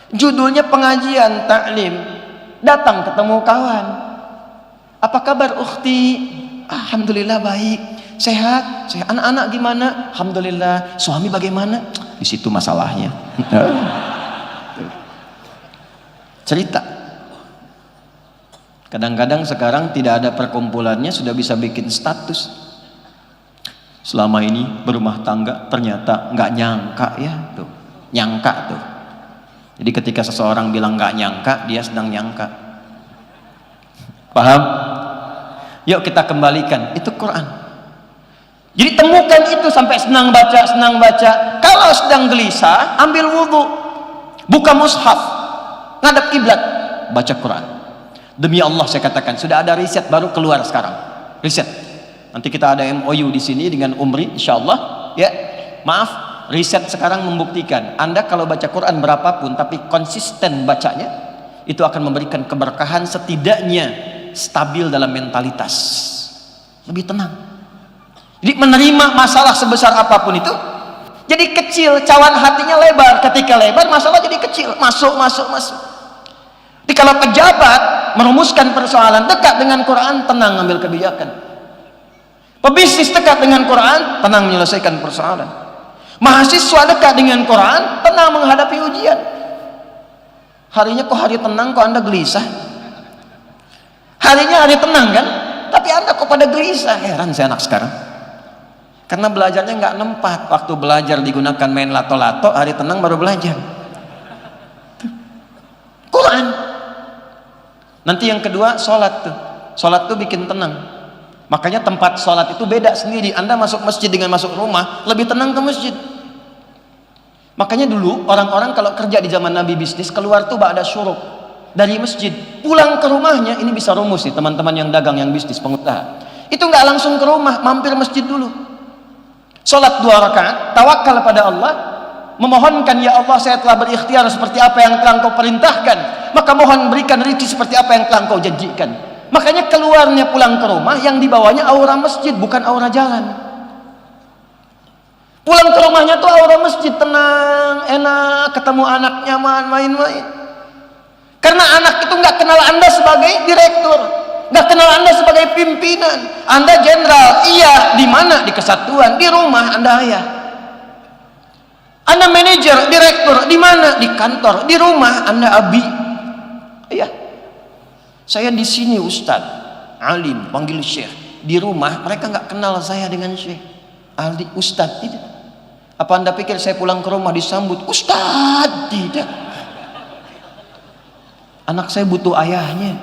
Judulnya pengajian ta'lim. Datang ketemu kawan. Apa kabar ukhti? Alhamdulillah baik. Sehat? Sehat. Anak-anak gimana? Alhamdulillah. Suami bagaimana? Di situ masalahnya. Cerita. Kadang-kadang sekarang tidak ada perkumpulannya sudah bisa bikin status. Selama ini berumah tangga ternyata nggak nyangka ya tuh. Nyangka tuh. Jadi ketika seseorang bilang nggak nyangka, dia sedang nyangka. Paham? Yuk kita kembalikan. Itu Quran. Jadi temukan itu sampai senang baca, senang baca. Kalau sedang gelisah, ambil wudhu, buka mushaf, ngadap kiblat, baca Quran. Demi Allah saya katakan, sudah ada riset baru keluar sekarang. Riset. Nanti kita ada MOU di sini dengan Umri, insyaallah. Ya, maaf, riset sekarang membuktikan Anda kalau baca Quran berapapun tapi konsisten bacanya, itu akan memberikan keberkahan, setidaknya stabil dalam mentalitas, lebih tenang. Jadi menerima masalah sebesar apapun itu jadi kecil, cawan hatinya lebar. Ketika lebar, masalah jadi kecil, masuk. Jadi kalau pejabat merumuskan persoalan dekat dengan Quran, tenang ngambil kebijakan. Pebisnis dekat dengan Quran, tenang menyelesaikan persoalan. Mahasiswa dekat dengan Quran, tenang menghadapi ujian. Harinya kok hari tenang, kok Anda gelisah? Harinya hari tenang kan? Tapi Anda kok pada gelisah? Heran saya anak sekarang. Karena belajarnya nggak nempat. Waktu belajar digunakan main lato-lato, hari tenang baru belajar. Quran. Nanti yang kedua, sholat tuh. Sholat tuh bikin tenang. Makanya tempat sholat itu beda sendiri. Anda masuk masjid dengan masuk rumah, lebih tenang ke masjid. Makanya dulu orang-orang kalau kerja di zaman Nabi bisnis, keluar tuh ba'da syuruk dari masjid, pulang ke rumahnya. Ini bisa rumus nih teman-teman yang dagang, yang bisnis, pengusaha. Itu nggak langsung ke rumah, mampir masjid dulu. Sholat 2 rakaat, tawakal pada Allah, memohonkan, ya Allah saya telah berikhtiar seperti apa yang telah Engkau perintahkan, maka mohon berikan rezeki seperti apa yang telah Engkau janjikan. Makanya keluarnya pulang ke rumah yang dibawanya aura masjid, bukan aura jalan. Pulang ke rumahnya tuh aura masjid, tenang, enak, ketemu anak nyaman, main-main. Karena anak itu nggak kenal Anda sebagai direktur, nggak kenal Anda sebagai pimpinan. Anda jenderal, iya, di mana? Di kesatuan. Di rumah Anda ayah. Anda manajer, direktur, di mana? Di kantor. Di rumah Anda abi. Iya. Saya di sini Ustaz, alim, panggil Syekh. Di rumah mereka nggak kenal saya dengan Syekh, Ali, Ustaz. Tidak. Apa Anda pikir saya pulang ke rumah disambut Ustaz? Tidak. Anak saya butuh ayahnya.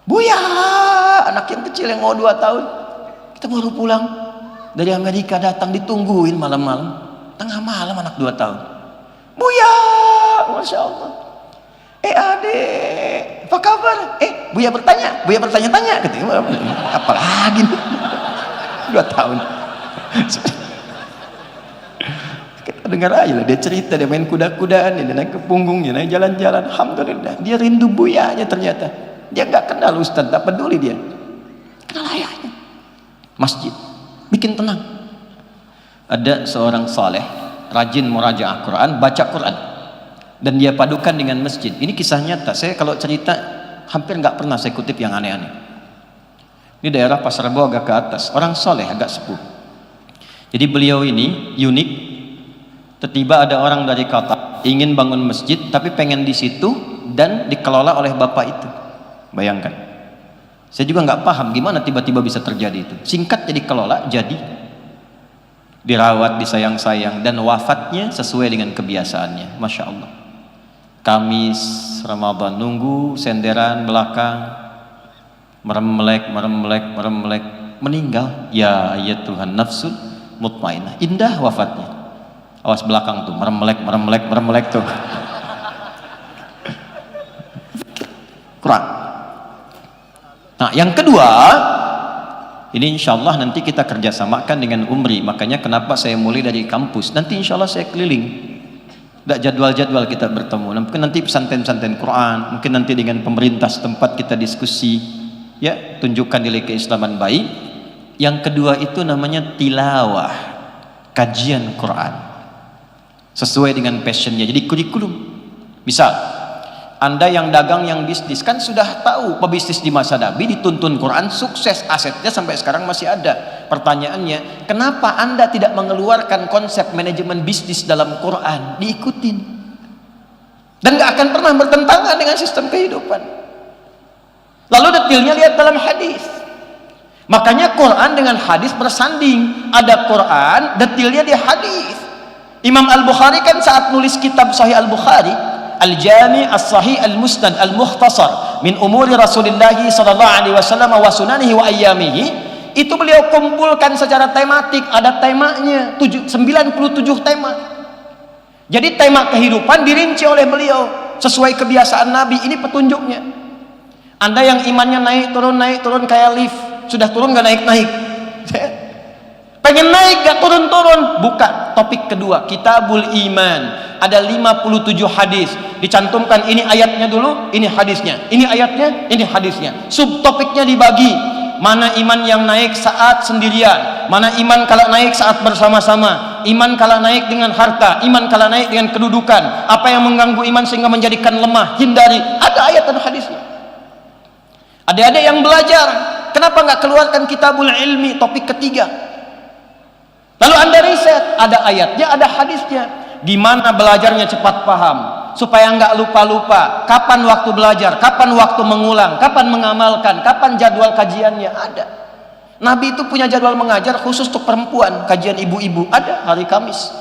Buya, anak yang kecil yang mau 2 tahun, kita baru pulang dari Amerika, datang ditungguin malam-malam, tengah malam anak 2 tahun. Buya, Masya Allah. Adek, apa kabar? Buya bertanya-tanya, katanya, apalagi 2 tahun. Kita dengar aja lah, dia cerita, dia main kuda-kudaan, dia naik ke punggungnya, naik jalan-jalan. Alhamdulillah, dia rindu buyanya ternyata. Dia nggak kenal Ustaz, tak peduli dia. Kenal ayahnya. Masjid, bikin tenang. Ada seorang saleh, rajin murajaah Quran, baca Quran, dan dia padukan dengan masjid. Ini kisah nyata. Saya kalau cerita hampir nggak pernah saya kutip yang aneh-aneh. Ini daerah Pasar Rebo agak ke atas. Orang saleh agak sepuh. Jadi beliau ini unik. Tiba-tiba ada orang dari kota ingin bangun masjid, tapi pengen di situ dan dikelola oleh bapak itu. Bayangkan, saya juga nggak paham gimana tiba-tiba bisa terjadi itu. Singkat jadi kelola, jadi dirawat, disayang-sayang, dan wafatnya sesuai dengan kebiasaannya. Masya Allah. Kamis Ramadan nunggu senderan belakang, meremlek, meninggal. Ya Tuhan, nafsul mutmainah, indah wafatnya. Awas belakang tuh, meremlek tuh. Kurang. Nah, yang kedua, ini insya Allah nanti kita kerjasamakan dengan Umri. Makanya kenapa saya mulai dari kampus. Nanti insya Allah saya keliling. Tidak jadwal-jadwal kita bertemu. Mungkin nanti pesantren-pesantren Quran. Mungkin nanti dengan pemerintah setempat kita diskusi. Ya, tunjukkan nilai keislaman baik. Yang kedua itu namanya tilawah, kajian Quran. Sesuai dengan passionnya. Jadi kurikulum. Misal, Anda yang dagang, yang bisnis, kan sudah tahu pebisnis di masa Nabi dituntun Quran, sukses, asetnya sampai sekarang masih ada. Pertanyaannya, kenapa Anda tidak mengeluarkan konsep manajemen bisnis dalam Quran? Diikutin. Dan gak akan pernah bertentangan dengan sistem kehidupan. Lalu detailnya lihat dalam hadis. Makanya Quran dengan hadis bersanding. Ada Quran, detailnya di hadis. Imam Al-Bukhari kan saat nulis kitab Sahih Al-Bukhari, Al-Jami' As-Sahih Al-Musnad Al-Mukhtasar min umuri Rasulullah sallallahu alaihi wasallam wa sunanihi wa ayyamihi, itu beliau kumpulkan secara tematik, ada temanya 97 tema. Jadi tema kehidupan dirinci oleh beliau sesuai kebiasaan Nabi. Ini petunjuknya. Anda yang imannya naik turun kayak lift, sudah turun gak naik-naik. Pengen naik gak turun-turun, buka topik kedua, Kitabul Iman. Ada 57 hadis, dicantumkan ini ayatnya dulu, ini hadisnya, ini ayatnya, ini hadisnya. Subtopiknya dibagi, mana iman yang naik saat sendirian, mana iman kalau naik saat bersama-sama, iman kalau naik dengan harta, iman kalau naik dengan kedudukan, apa yang mengganggu iman sehingga menjadikan lemah, hindari. Ada ayat dan hadisnya. Adik-adik yang belajar, kenapa nggak keluarkan Kitabul Ilmi, topik ketiga? Lalu Anda riset, ada ayatnya, ada hadisnya. Gimana belajarnya cepat paham, supaya nggak lupa-lupa. Kapan waktu belajar, kapan waktu mengulang, kapan mengamalkan, kapan jadwal kajiannya, ada. Nabi itu punya jadwal mengajar khusus untuk perempuan, kajian ibu-ibu ada hari Kamis.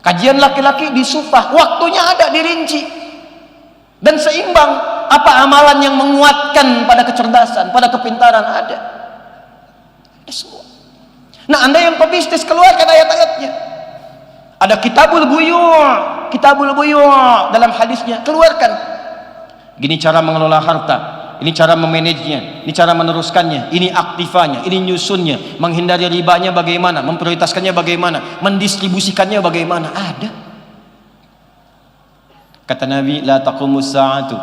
Kajian laki-laki di Sufah, waktunya ada dirinci. Dan seimbang, apa amalan yang menguatkan pada kecerdasan, pada kepintaran ada. Semua. Nah, Anda yang pebisnis, keluarkan ayat-ayatnya. Ada Kitabul Buyu' dalam hadisnya, keluarkan. Gini cara mengelola harta, ini cara memanagenya, ini cara meneruskannya, ini aktifanya, ini nyusunnya, menghindari ribanya bagaimana, memprioritaskannya bagaimana, mendistribusikannya bagaimana, ada. Kata Nabi, la taqumus sa'atu,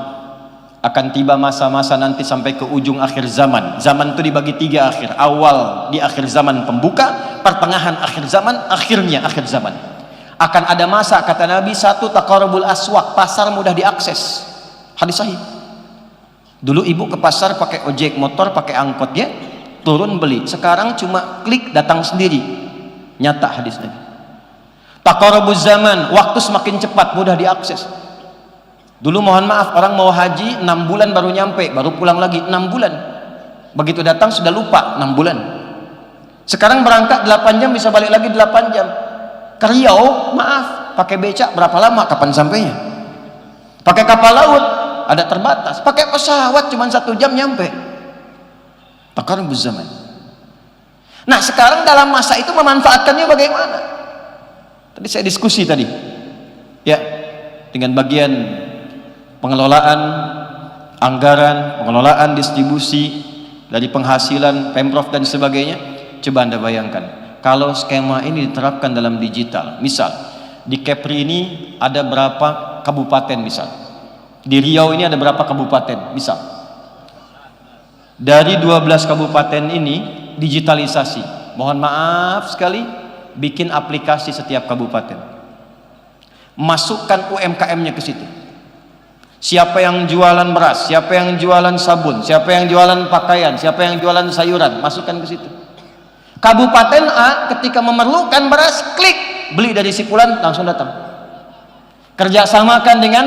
akan tiba masa-masa nanti sampai ke ujung akhir zaman. Zaman itu dibagi 3 akhir. Awal di akhir zaman pembuka, pertengahan akhir zaman, akhirnya akhir zaman. Akan ada masa, kata Nabi, satu taqarrubul aswaq, pasar mudah diakses. Hadis sahih. Dulu ibu ke pasar pakai ojek motor, pakai angkot, ya turun beli. Sekarang cuma klik datang sendiri. Nyata hadis Nabi. Taqarrubuz zaman, waktu semakin cepat, mudah diakses. Dulu mohon maaf, orang mau haji 6 bulan baru nyampe, baru pulang lagi 6 bulan. Begitu datang sudah lupa 6 bulan. Sekarang berangkat 8 jam bisa balik lagi 8 jam. Ke Riau, maaf, pakai becak berapa lama kapan sampainya? Pakai kapal laut ada terbatas. Pakai pesawat cuma 1 jam nyampe. Taqarrubuz zaman. Nah, sekarang dalam masa itu memanfaatkannya bagaimana? Tadi saya diskusi tadi. Ya, dengan bagian pengelolaan anggaran, pengelolaan distribusi dari penghasilan Pemprov dan sebagainya. Coba Anda bayangkan, kalau skema ini diterapkan dalam digital, misal di Kepri ini ada berapa kabupaten, misal di Riau ini ada berapa kabupaten, misal dari 12 kabupaten ini digitalisasi, mohon maaf sekali, bikin aplikasi setiap kabupaten, masukkan UMKM-nya ke situ. Siapa yang jualan beras, siapa yang jualan sabun, siapa yang jualan pakaian, siapa yang jualan sayuran, masukkan ke situ. Kabupaten A ketika memerlukan beras, klik, beli dari si fulan, langsung datang. Kerjasamakan dengan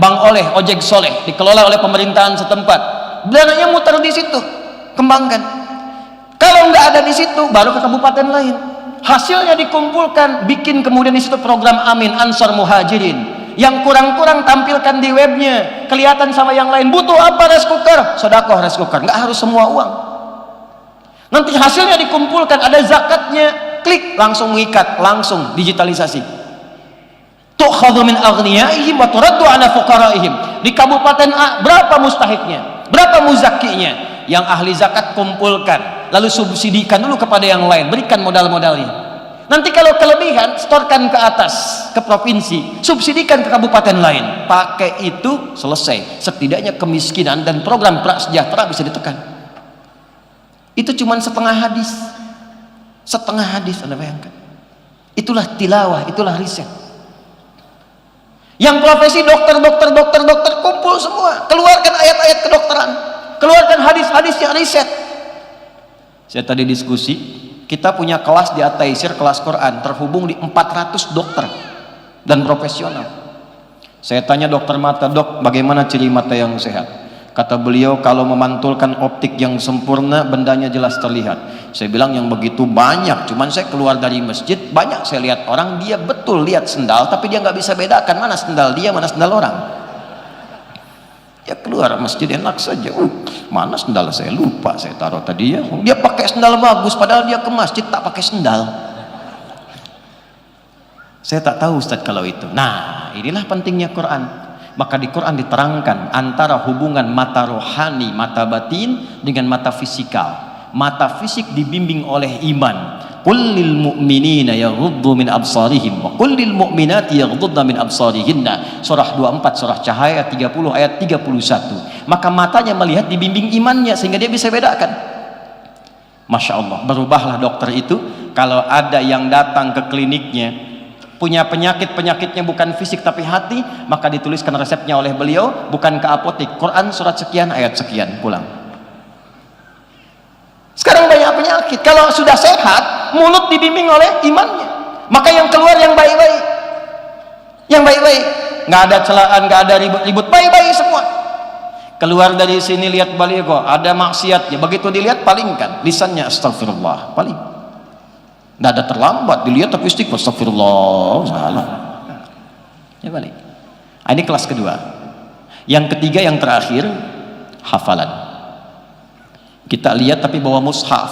Bang Oleh, Ojek Soleh, dikelola oleh pemerintahan setempat. Dananya muter di situ, kembangkan. Kalau nggak ada di situ, baru ke kabupaten lain. Hasilnya dikumpulkan, bikin kemudian di situ program Amin, Ansor Muhajirin. Yang kurang-kurang tampilkan di webnya, kelihatan sama yang lain. Butuh apa rice cooker? Sedekah rice cooker, nggak harus semua uang. Nanti hasilnya dikumpulkan, ada zakatnya, klik, langsung mengikat, langsung digitalisasi. Tu'khadhu min aghniyaihim wa turaddu ala fuqaraihim. Di kabupaten A berapa mustahiknya? Berapa muzakkinya? Yang ahli zakat kumpulkan, lalu subsidikan dulu kepada yang lain, berikan modal-modalnya. Nanti kalau kelebihan, setorkan ke atas, ke provinsi, subsidikan ke kabupaten lain. Pakai itu, selesai. Setidaknya kemiskinan dan program prasejahtera bisa ditekan. Itu cuma setengah hadis. Setengah hadis, Anda bayangkan. Itulah tilawah, itulah riset. Yang profesi dokter, kumpul semua. Keluarkan ayat-ayat kedokteran. Keluarkan hadis-hadis yang riset. Saya tadi diskusi, kita punya kelas di At-Taisir, kelas Quran, terhubung di 400 dokter dan profesional. Saya tanya dokter mata, dok, bagaimana ciri mata yang sehat? Kata beliau, kalau memantulkan optik yang sempurna, bendanya jelas terlihat. Saya bilang, yang begitu banyak, cuman saya keluar dari masjid, banyak saya lihat orang, dia betul lihat sendal, tapi dia nggak bisa bedakan mana sendal dia, mana sendal orang. Dia keluar masjid enak saja. Mana sendal saya, lupa saya taruh tadi ya. Dia pakai sendal bagus, padahal dia ke masjid tak pakai sendal. Saya tak tahu Ustaz kalau itu. Nah, inilah pentingnya Quran. Maka di Quran diterangkan antara hubungan mata rohani, mata batin dengan mata fisikal. Mata fisik dibimbing oleh iman. Qul lil mu'minina yaghuddu min absarihim wa qul lil mu'minati yaghuddna min absarihinna. Surah 24, surah Cahaya 30 ayat 31. Maka matanya melihat dibimbing imannya sehingga dia bisa bedakan. Masya Allah, berubahlah dokter itu. Kalau ada yang datang ke kliniknya punya penyakitnya bukan fisik tapi hati, maka dituliskan resepnya oleh beliau, bukan ke apotek, Quran surat sekian ayat sekian, pulang. Sekarang banyak penyakit, kalau sudah sehat mulut dibimbing oleh imannya, maka yang keluar yang baik-baik, nggak ada celaan, nggak ada ribut-ribut, baik-baik semua. Keluar dari sini lihat baligo, ada maksiatnya, begitu dilihat palingkan, lisannya astagfirullah, paling. Nggak ada terlambat, dilihat tapi istighfar, astagfirullah, salah. Ya balik. Ini kelas kedua. Yang ketiga, yang terakhir, hafalan. Kita lihat tapi bawa mushaf.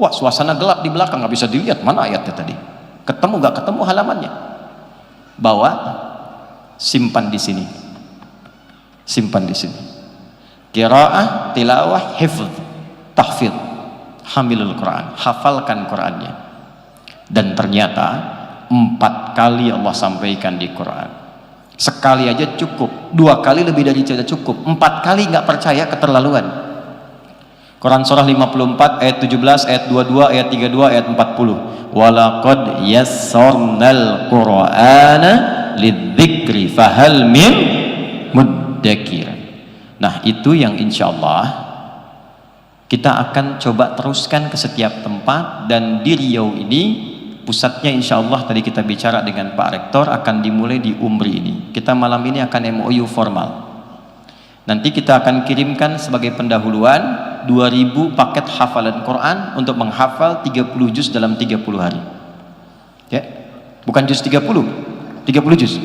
Wah, suasana gelap di belakang, nggak bisa dilihat mana ayatnya tadi. Ketemu nggak ketemu halamannya. Bawa, simpan di sini. Simpan di sini. Qiraah, tilawah, hifz, tahfidz, hamilul Quran, hafalkan Qurannya. Dan ternyata 4 kali Allah sampaikan di Quran. Sekali aja cukup, 2 kali lebih dari itu cukup, 4 kali nggak percaya keterlaluan. Quran surah 54 ayat 17, ayat 22, ayat 32, ayat 40. Walaqad yassarnal Qur'ana lidzikri fahal min muddakir. Nah, itu yang insyaallah kita akan coba teruskan ke setiap tempat. Dan di Riau ini pusatnya insyaallah, tadi kita bicara dengan Pak Rektor, akan dimulai di Umri ini. Kita malam ini akan MOU formal. Nanti kita akan kirimkan sebagai pendahuluan 2000 paket hafalan Quran untuk menghafal 30 juz dalam 30 hari. Ya, bukan juz 30 juz.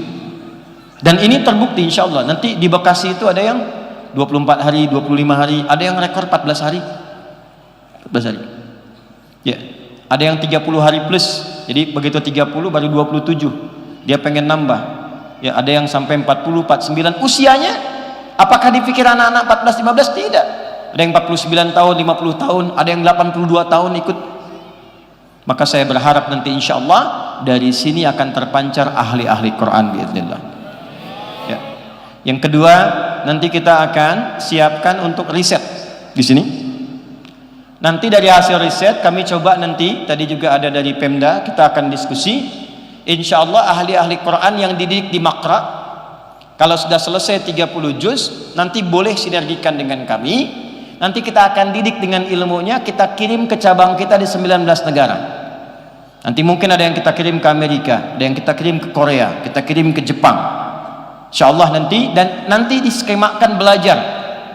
Dan ini terbukti insyaallah. Nanti di Bekasi itu ada yang 24 hari, 25 hari, ada yang rekor 14 hari. 14 hari. Ya, ada yang 30 hari plus. Jadi begitu 30 baru 27. Dia pengen nambah. Ya, ada yang sampai 40, 49 usianya. Apakah dipikir anak-anak 14, 15? Tidak. Ada yang 49 tahun, 50 tahun, ada yang 82 tahun ikut. Maka saya berharap nanti insya Allah dari sini akan terpancar ahli-ahli Quran biiznillah. Ya. Yang kedua, nanti kita akan siapkan untuk riset di sini. Nanti dari hasil riset kami coba nanti, tadi juga ada dari Pemda, kita akan diskusi. Insya Allah ahli-ahli Quran yang dididik di Makra, kalau sudah selesai 30 juz, nanti boleh sinergikan dengan kami. Nanti kita akan didik dengan ilmunya, kita kirim ke cabang kita di 19 negara. Nanti mungkin ada yang kita kirim ke Amerika, ada yang kita kirim ke Korea, kita kirim ke Jepang. Insya Allah nanti, dan nanti diskemakan belajar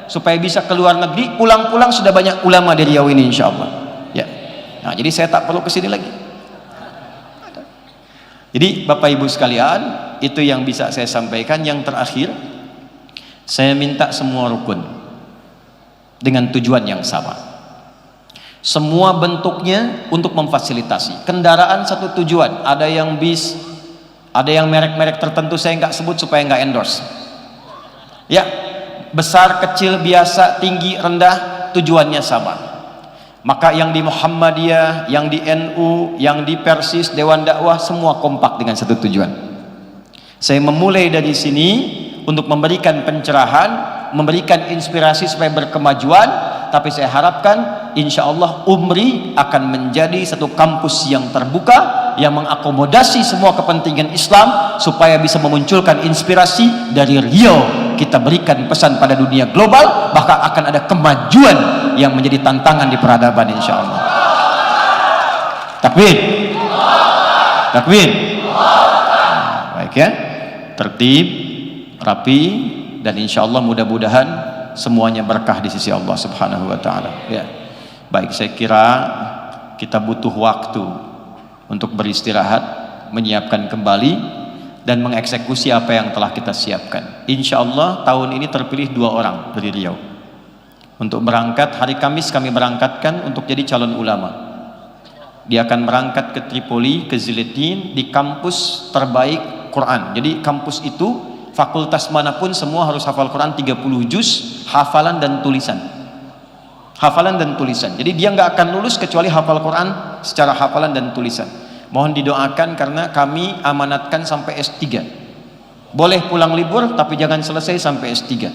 supaya bisa keluar negeri, pulang-pulang sudah banyak ulama dari Riau ini insya Allah. Ya. Nah, jadi saya tak perlu kesini lagi. Jadi Bapak Ibu sekalian, itu yang bisa saya sampaikan. Yang terakhir, saya minta semua rukun dengan tujuan yang sama. Semua bentuknya untuk memfasilitasi. Kendaraan satu tujuan, ada yang bis, ada yang merek-merek tertentu saya nggak sebut supaya nggak endorse. Ya, besar, kecil, biasa, tinggi, rendah, tujuannya sama. Maka yang di Muhammadiyah, yang di NU, yang di Persis, Dewan Dakwah, semua kompak dengan satu tujuan. Saya memulai dari sini untuk memberikan pencerahan, memberikan inspirasi supaya berkemajuan. Tapi saya harapkan insya Allah Umri akan menjadi satu kampus yang terbuka, yang mengakomodasi semua kepentingan Islam supaya bisa memunculkan inspirasi dari Riau. Kita berikan pesan pada dunia global, bahkan akan ada kemajuan yang menjadi tantangan di peradaban insya Allah. Takbir, takbir. Baik ya, tertib, rapi, dan insya Allah mudah-mudahan semuanya berkah di sisi Allah Subhanahu wa taala. Ya. Baik, saya kira kita butuh waktu untuk beristirahat, menyiapkan kembali, dan mengeksekusi apa yang telah kita siapkan. Insya Allah tahun ini terpilih 2 orang dari Riau untuk berangkat. Hari Kamis kami berangkatkan untuk jadi calon ulama. Dia akan berangkat ke Tripoli, ke Ziletin, di kampus terbaik Quran. Jadi kampus itu fakultas manapun semua harus hafal Quran 30 juz, hafalan dan tulisan. Hafalan dan tulisan. Jadi dia nggak akan lulus kecuali hafal Quran secara hafalan dan tulisan. Mohon didoakan karena kami amanatkan sampai S3. Boleh pulang libur tapi jangan selesai sampai S3.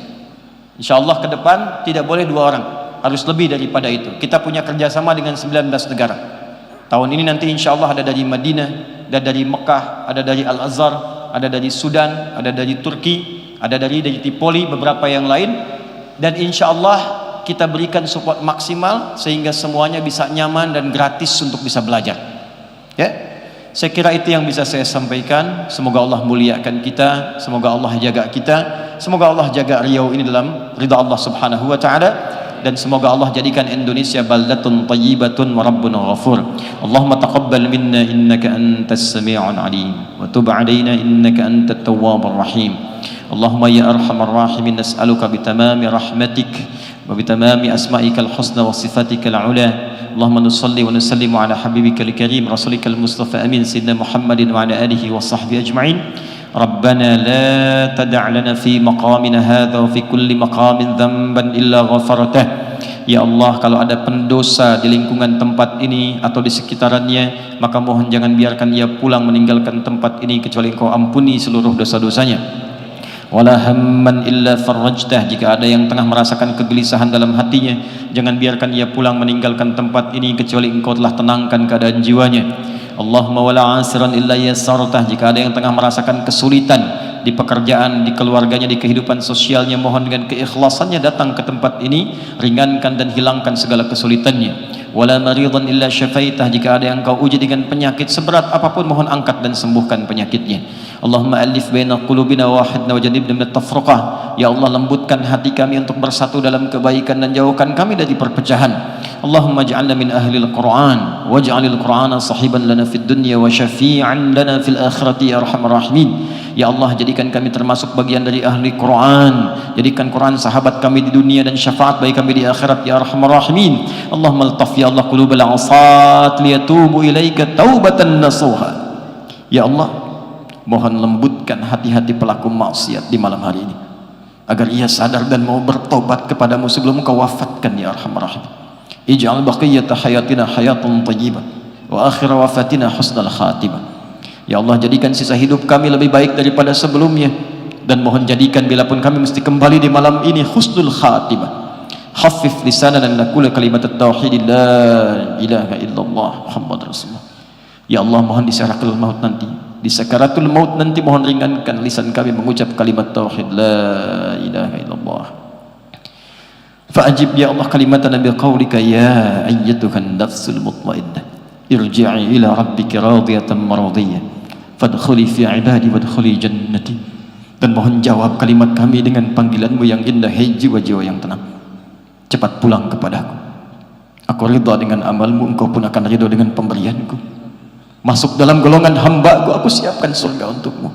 Insya Allah ke depan tidak boleh 2 orang, harus lebih daripada itu. Kita punya kerjasama dengan 19 negara. Tahun ini nanti insya Allah ada dari Madinah, ada dari Mekah, ada dari Al-Azhar, ada dari Sudan, ada dari Turki, ada dari Tripoli, beberapa yang lain. Dan insya Allah kita berikan support maksimal sehingga semuanya bisa nyaman dan gratis untuk bisa belajar. Ya, saya kira itu yang bisa saya sampaikan. Semoga Allah muliakan kita, semoga Allah jaga kita, semoga Allah jaga Riau ini dalam ridha Allah Subhanahu wa taala, dan semoga Allah jadikan Indonesia baldatun thayyibatun wa rabbun ghafur. Allahumma taqabbal minna innaka antas sami'un alim wa tub 'alaina innaka antat tawwabur rahim. Allahumma ya arhamar rahimin nas'aluka bitamami rahmatik wa bitamami asma'ikal husna wa sifatikal 'ula. Allahumma nusalli wa nusallimu ala habibikal karim rasulikal mustafa amin sayyidina Muhammadin wa ala alihi wa sahbihi ajma'in. Rabbana la tada' lana fi maqamina hadha wa fi kulli maqamin dhanban illa ghafartah. Ya Allah, kalau ada pendosa di lingkungan tempat ini atau di sekitarannya, maka mohon jangan biarkan ia pulang meninggalkan tempat ini kecuali Engkau ampuni seluruh dosa-dosanya. Wala hamman illa farajtah. Jika ada yang tengah merasakan kegelisahan dalam hatinya, jangan biarkan ia pulang meninggalkan tempat ini kecuali Engkau telah tenangkan keadaan jiwanya. Allahumma wala asiran illa yassartah. Jika ada yang tengah merasakan kesulitan di pekerjaan, di keluarganya, di kehidupan sosialnya, mohon dengan keikhlasannya datang ke tempat ini, ringankan dan hilangkan segala kesulitannya. Wala maridan illa syafaitah. Jika ada yang Kau uji dengan penyakit seberat apapun, mohon angkat dan sembuhkan penyakitnya. Allahumma alif baina qulubina wahidna wajannibna minat tafruqah. Ya Allah, lembutkan hati kami untuk bersatu dalam kebaikan dan jauhkan kami dari perpecahan. Allahumma ij'alna min ahlil Qur'an waj'alil Qur'ana sahiban lana fid dunya wa syafi'an lana fil akhirati ya arhamar rahimin. Ya Allah, jadikan kami termasuk bagian dari ahli Quran. Jadikan Quran sahabat kami di dunia dan syafaat bagi kami di akhirat ya arhamar rahimin. Allahumma altaf ya Allah qulubal 'asat liyatubu ilaika taubatan nasuha. Ya Allah, mohon lembutkan hati-hati pelaku maksiat di malam hari ini agar ia sadar dan mau bertobat kepadamu sebelum Kau wafatkan ya arhamar rahimin. Ij'al baqiyata hayatina hayatun thayyibah wa akhir wafatina husnal khatimah. Ya Allah, jadikan sisa hidup kami lebih baik daripada sebelumnya, dan mohon jadikan bila pun kami mesti kembali di malam ini husnul khatimah. Haffif lisanana an naqula kalimat at-tauhid la ilaha illallah Muhammad Rasulullah. Ya Allah, mohon di sakaratul maut nanti, di sakaratul maut nanti mohon ringankan lisan kami mengucap kalimat tauhid la ilaha illallah. Fa'ajib ya Allah kalimatana biqaulika ya ayyatuhan nafsul mutmainnah irji'i ila rabbika radiyatan maradiyah fadkhuli fi ibadi wadkhuli jannati. Dan mohon jawab kalimat kami dengan panggilanmu yang indah, hai jiwa-jiwa yang tenang, cepat pulang kepadaku. Aku ridha dengan amalmu, engkau pun akan ridha dengan pemberianku. Masuk dalam golongan hambaku, aku siapkan surga untukmu.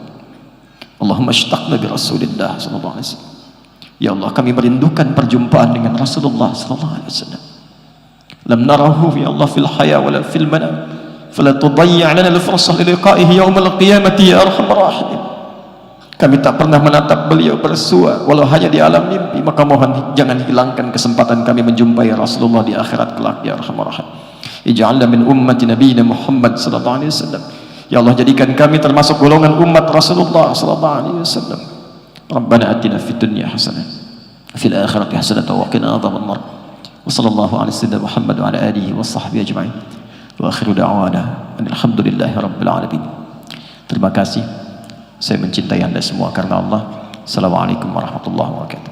Allahumma ashtaqna bi Rasulillah sallallahu alaihi wasallam. Ya Allah, kami merindukan perjumpaan dengan Rasulullah sallallahu alaihi wasallam. Lam narahu ya Allah fil haya wala fil manam, fala tudayyi' lana al-fursah li liqa'ihi yaumil qiyamati ya arhamar rahimin. Kami tak pernah menatap beliau bersua walau hanya di alam mimpi, maka mohon jangan hilangkan kesempatan kami menjumpai Rasulullah di akhirat kelak ya arhamar rahimin. Ij'alna min ummati nabiyina Muhammad sallallahu alaihi wasallam. Ya Allah, jadikan kami termasuk golongan umat Rasulullah sallallahu alaihi wasallam. Rabbana atina fid dunya hasanah fil akhirati hasanah wa qina adzaban nar. Wa sallallahu ala sayyidina Muhammad wa ala alihi wa sahbihi ajma'in. Wa akhiru da'wana alhamdulillahi rabbil alamin. Terima kasih. Saya mencintai Anda semua karena Allah. Assalamualaikum warahmatullahi wabarakatuh.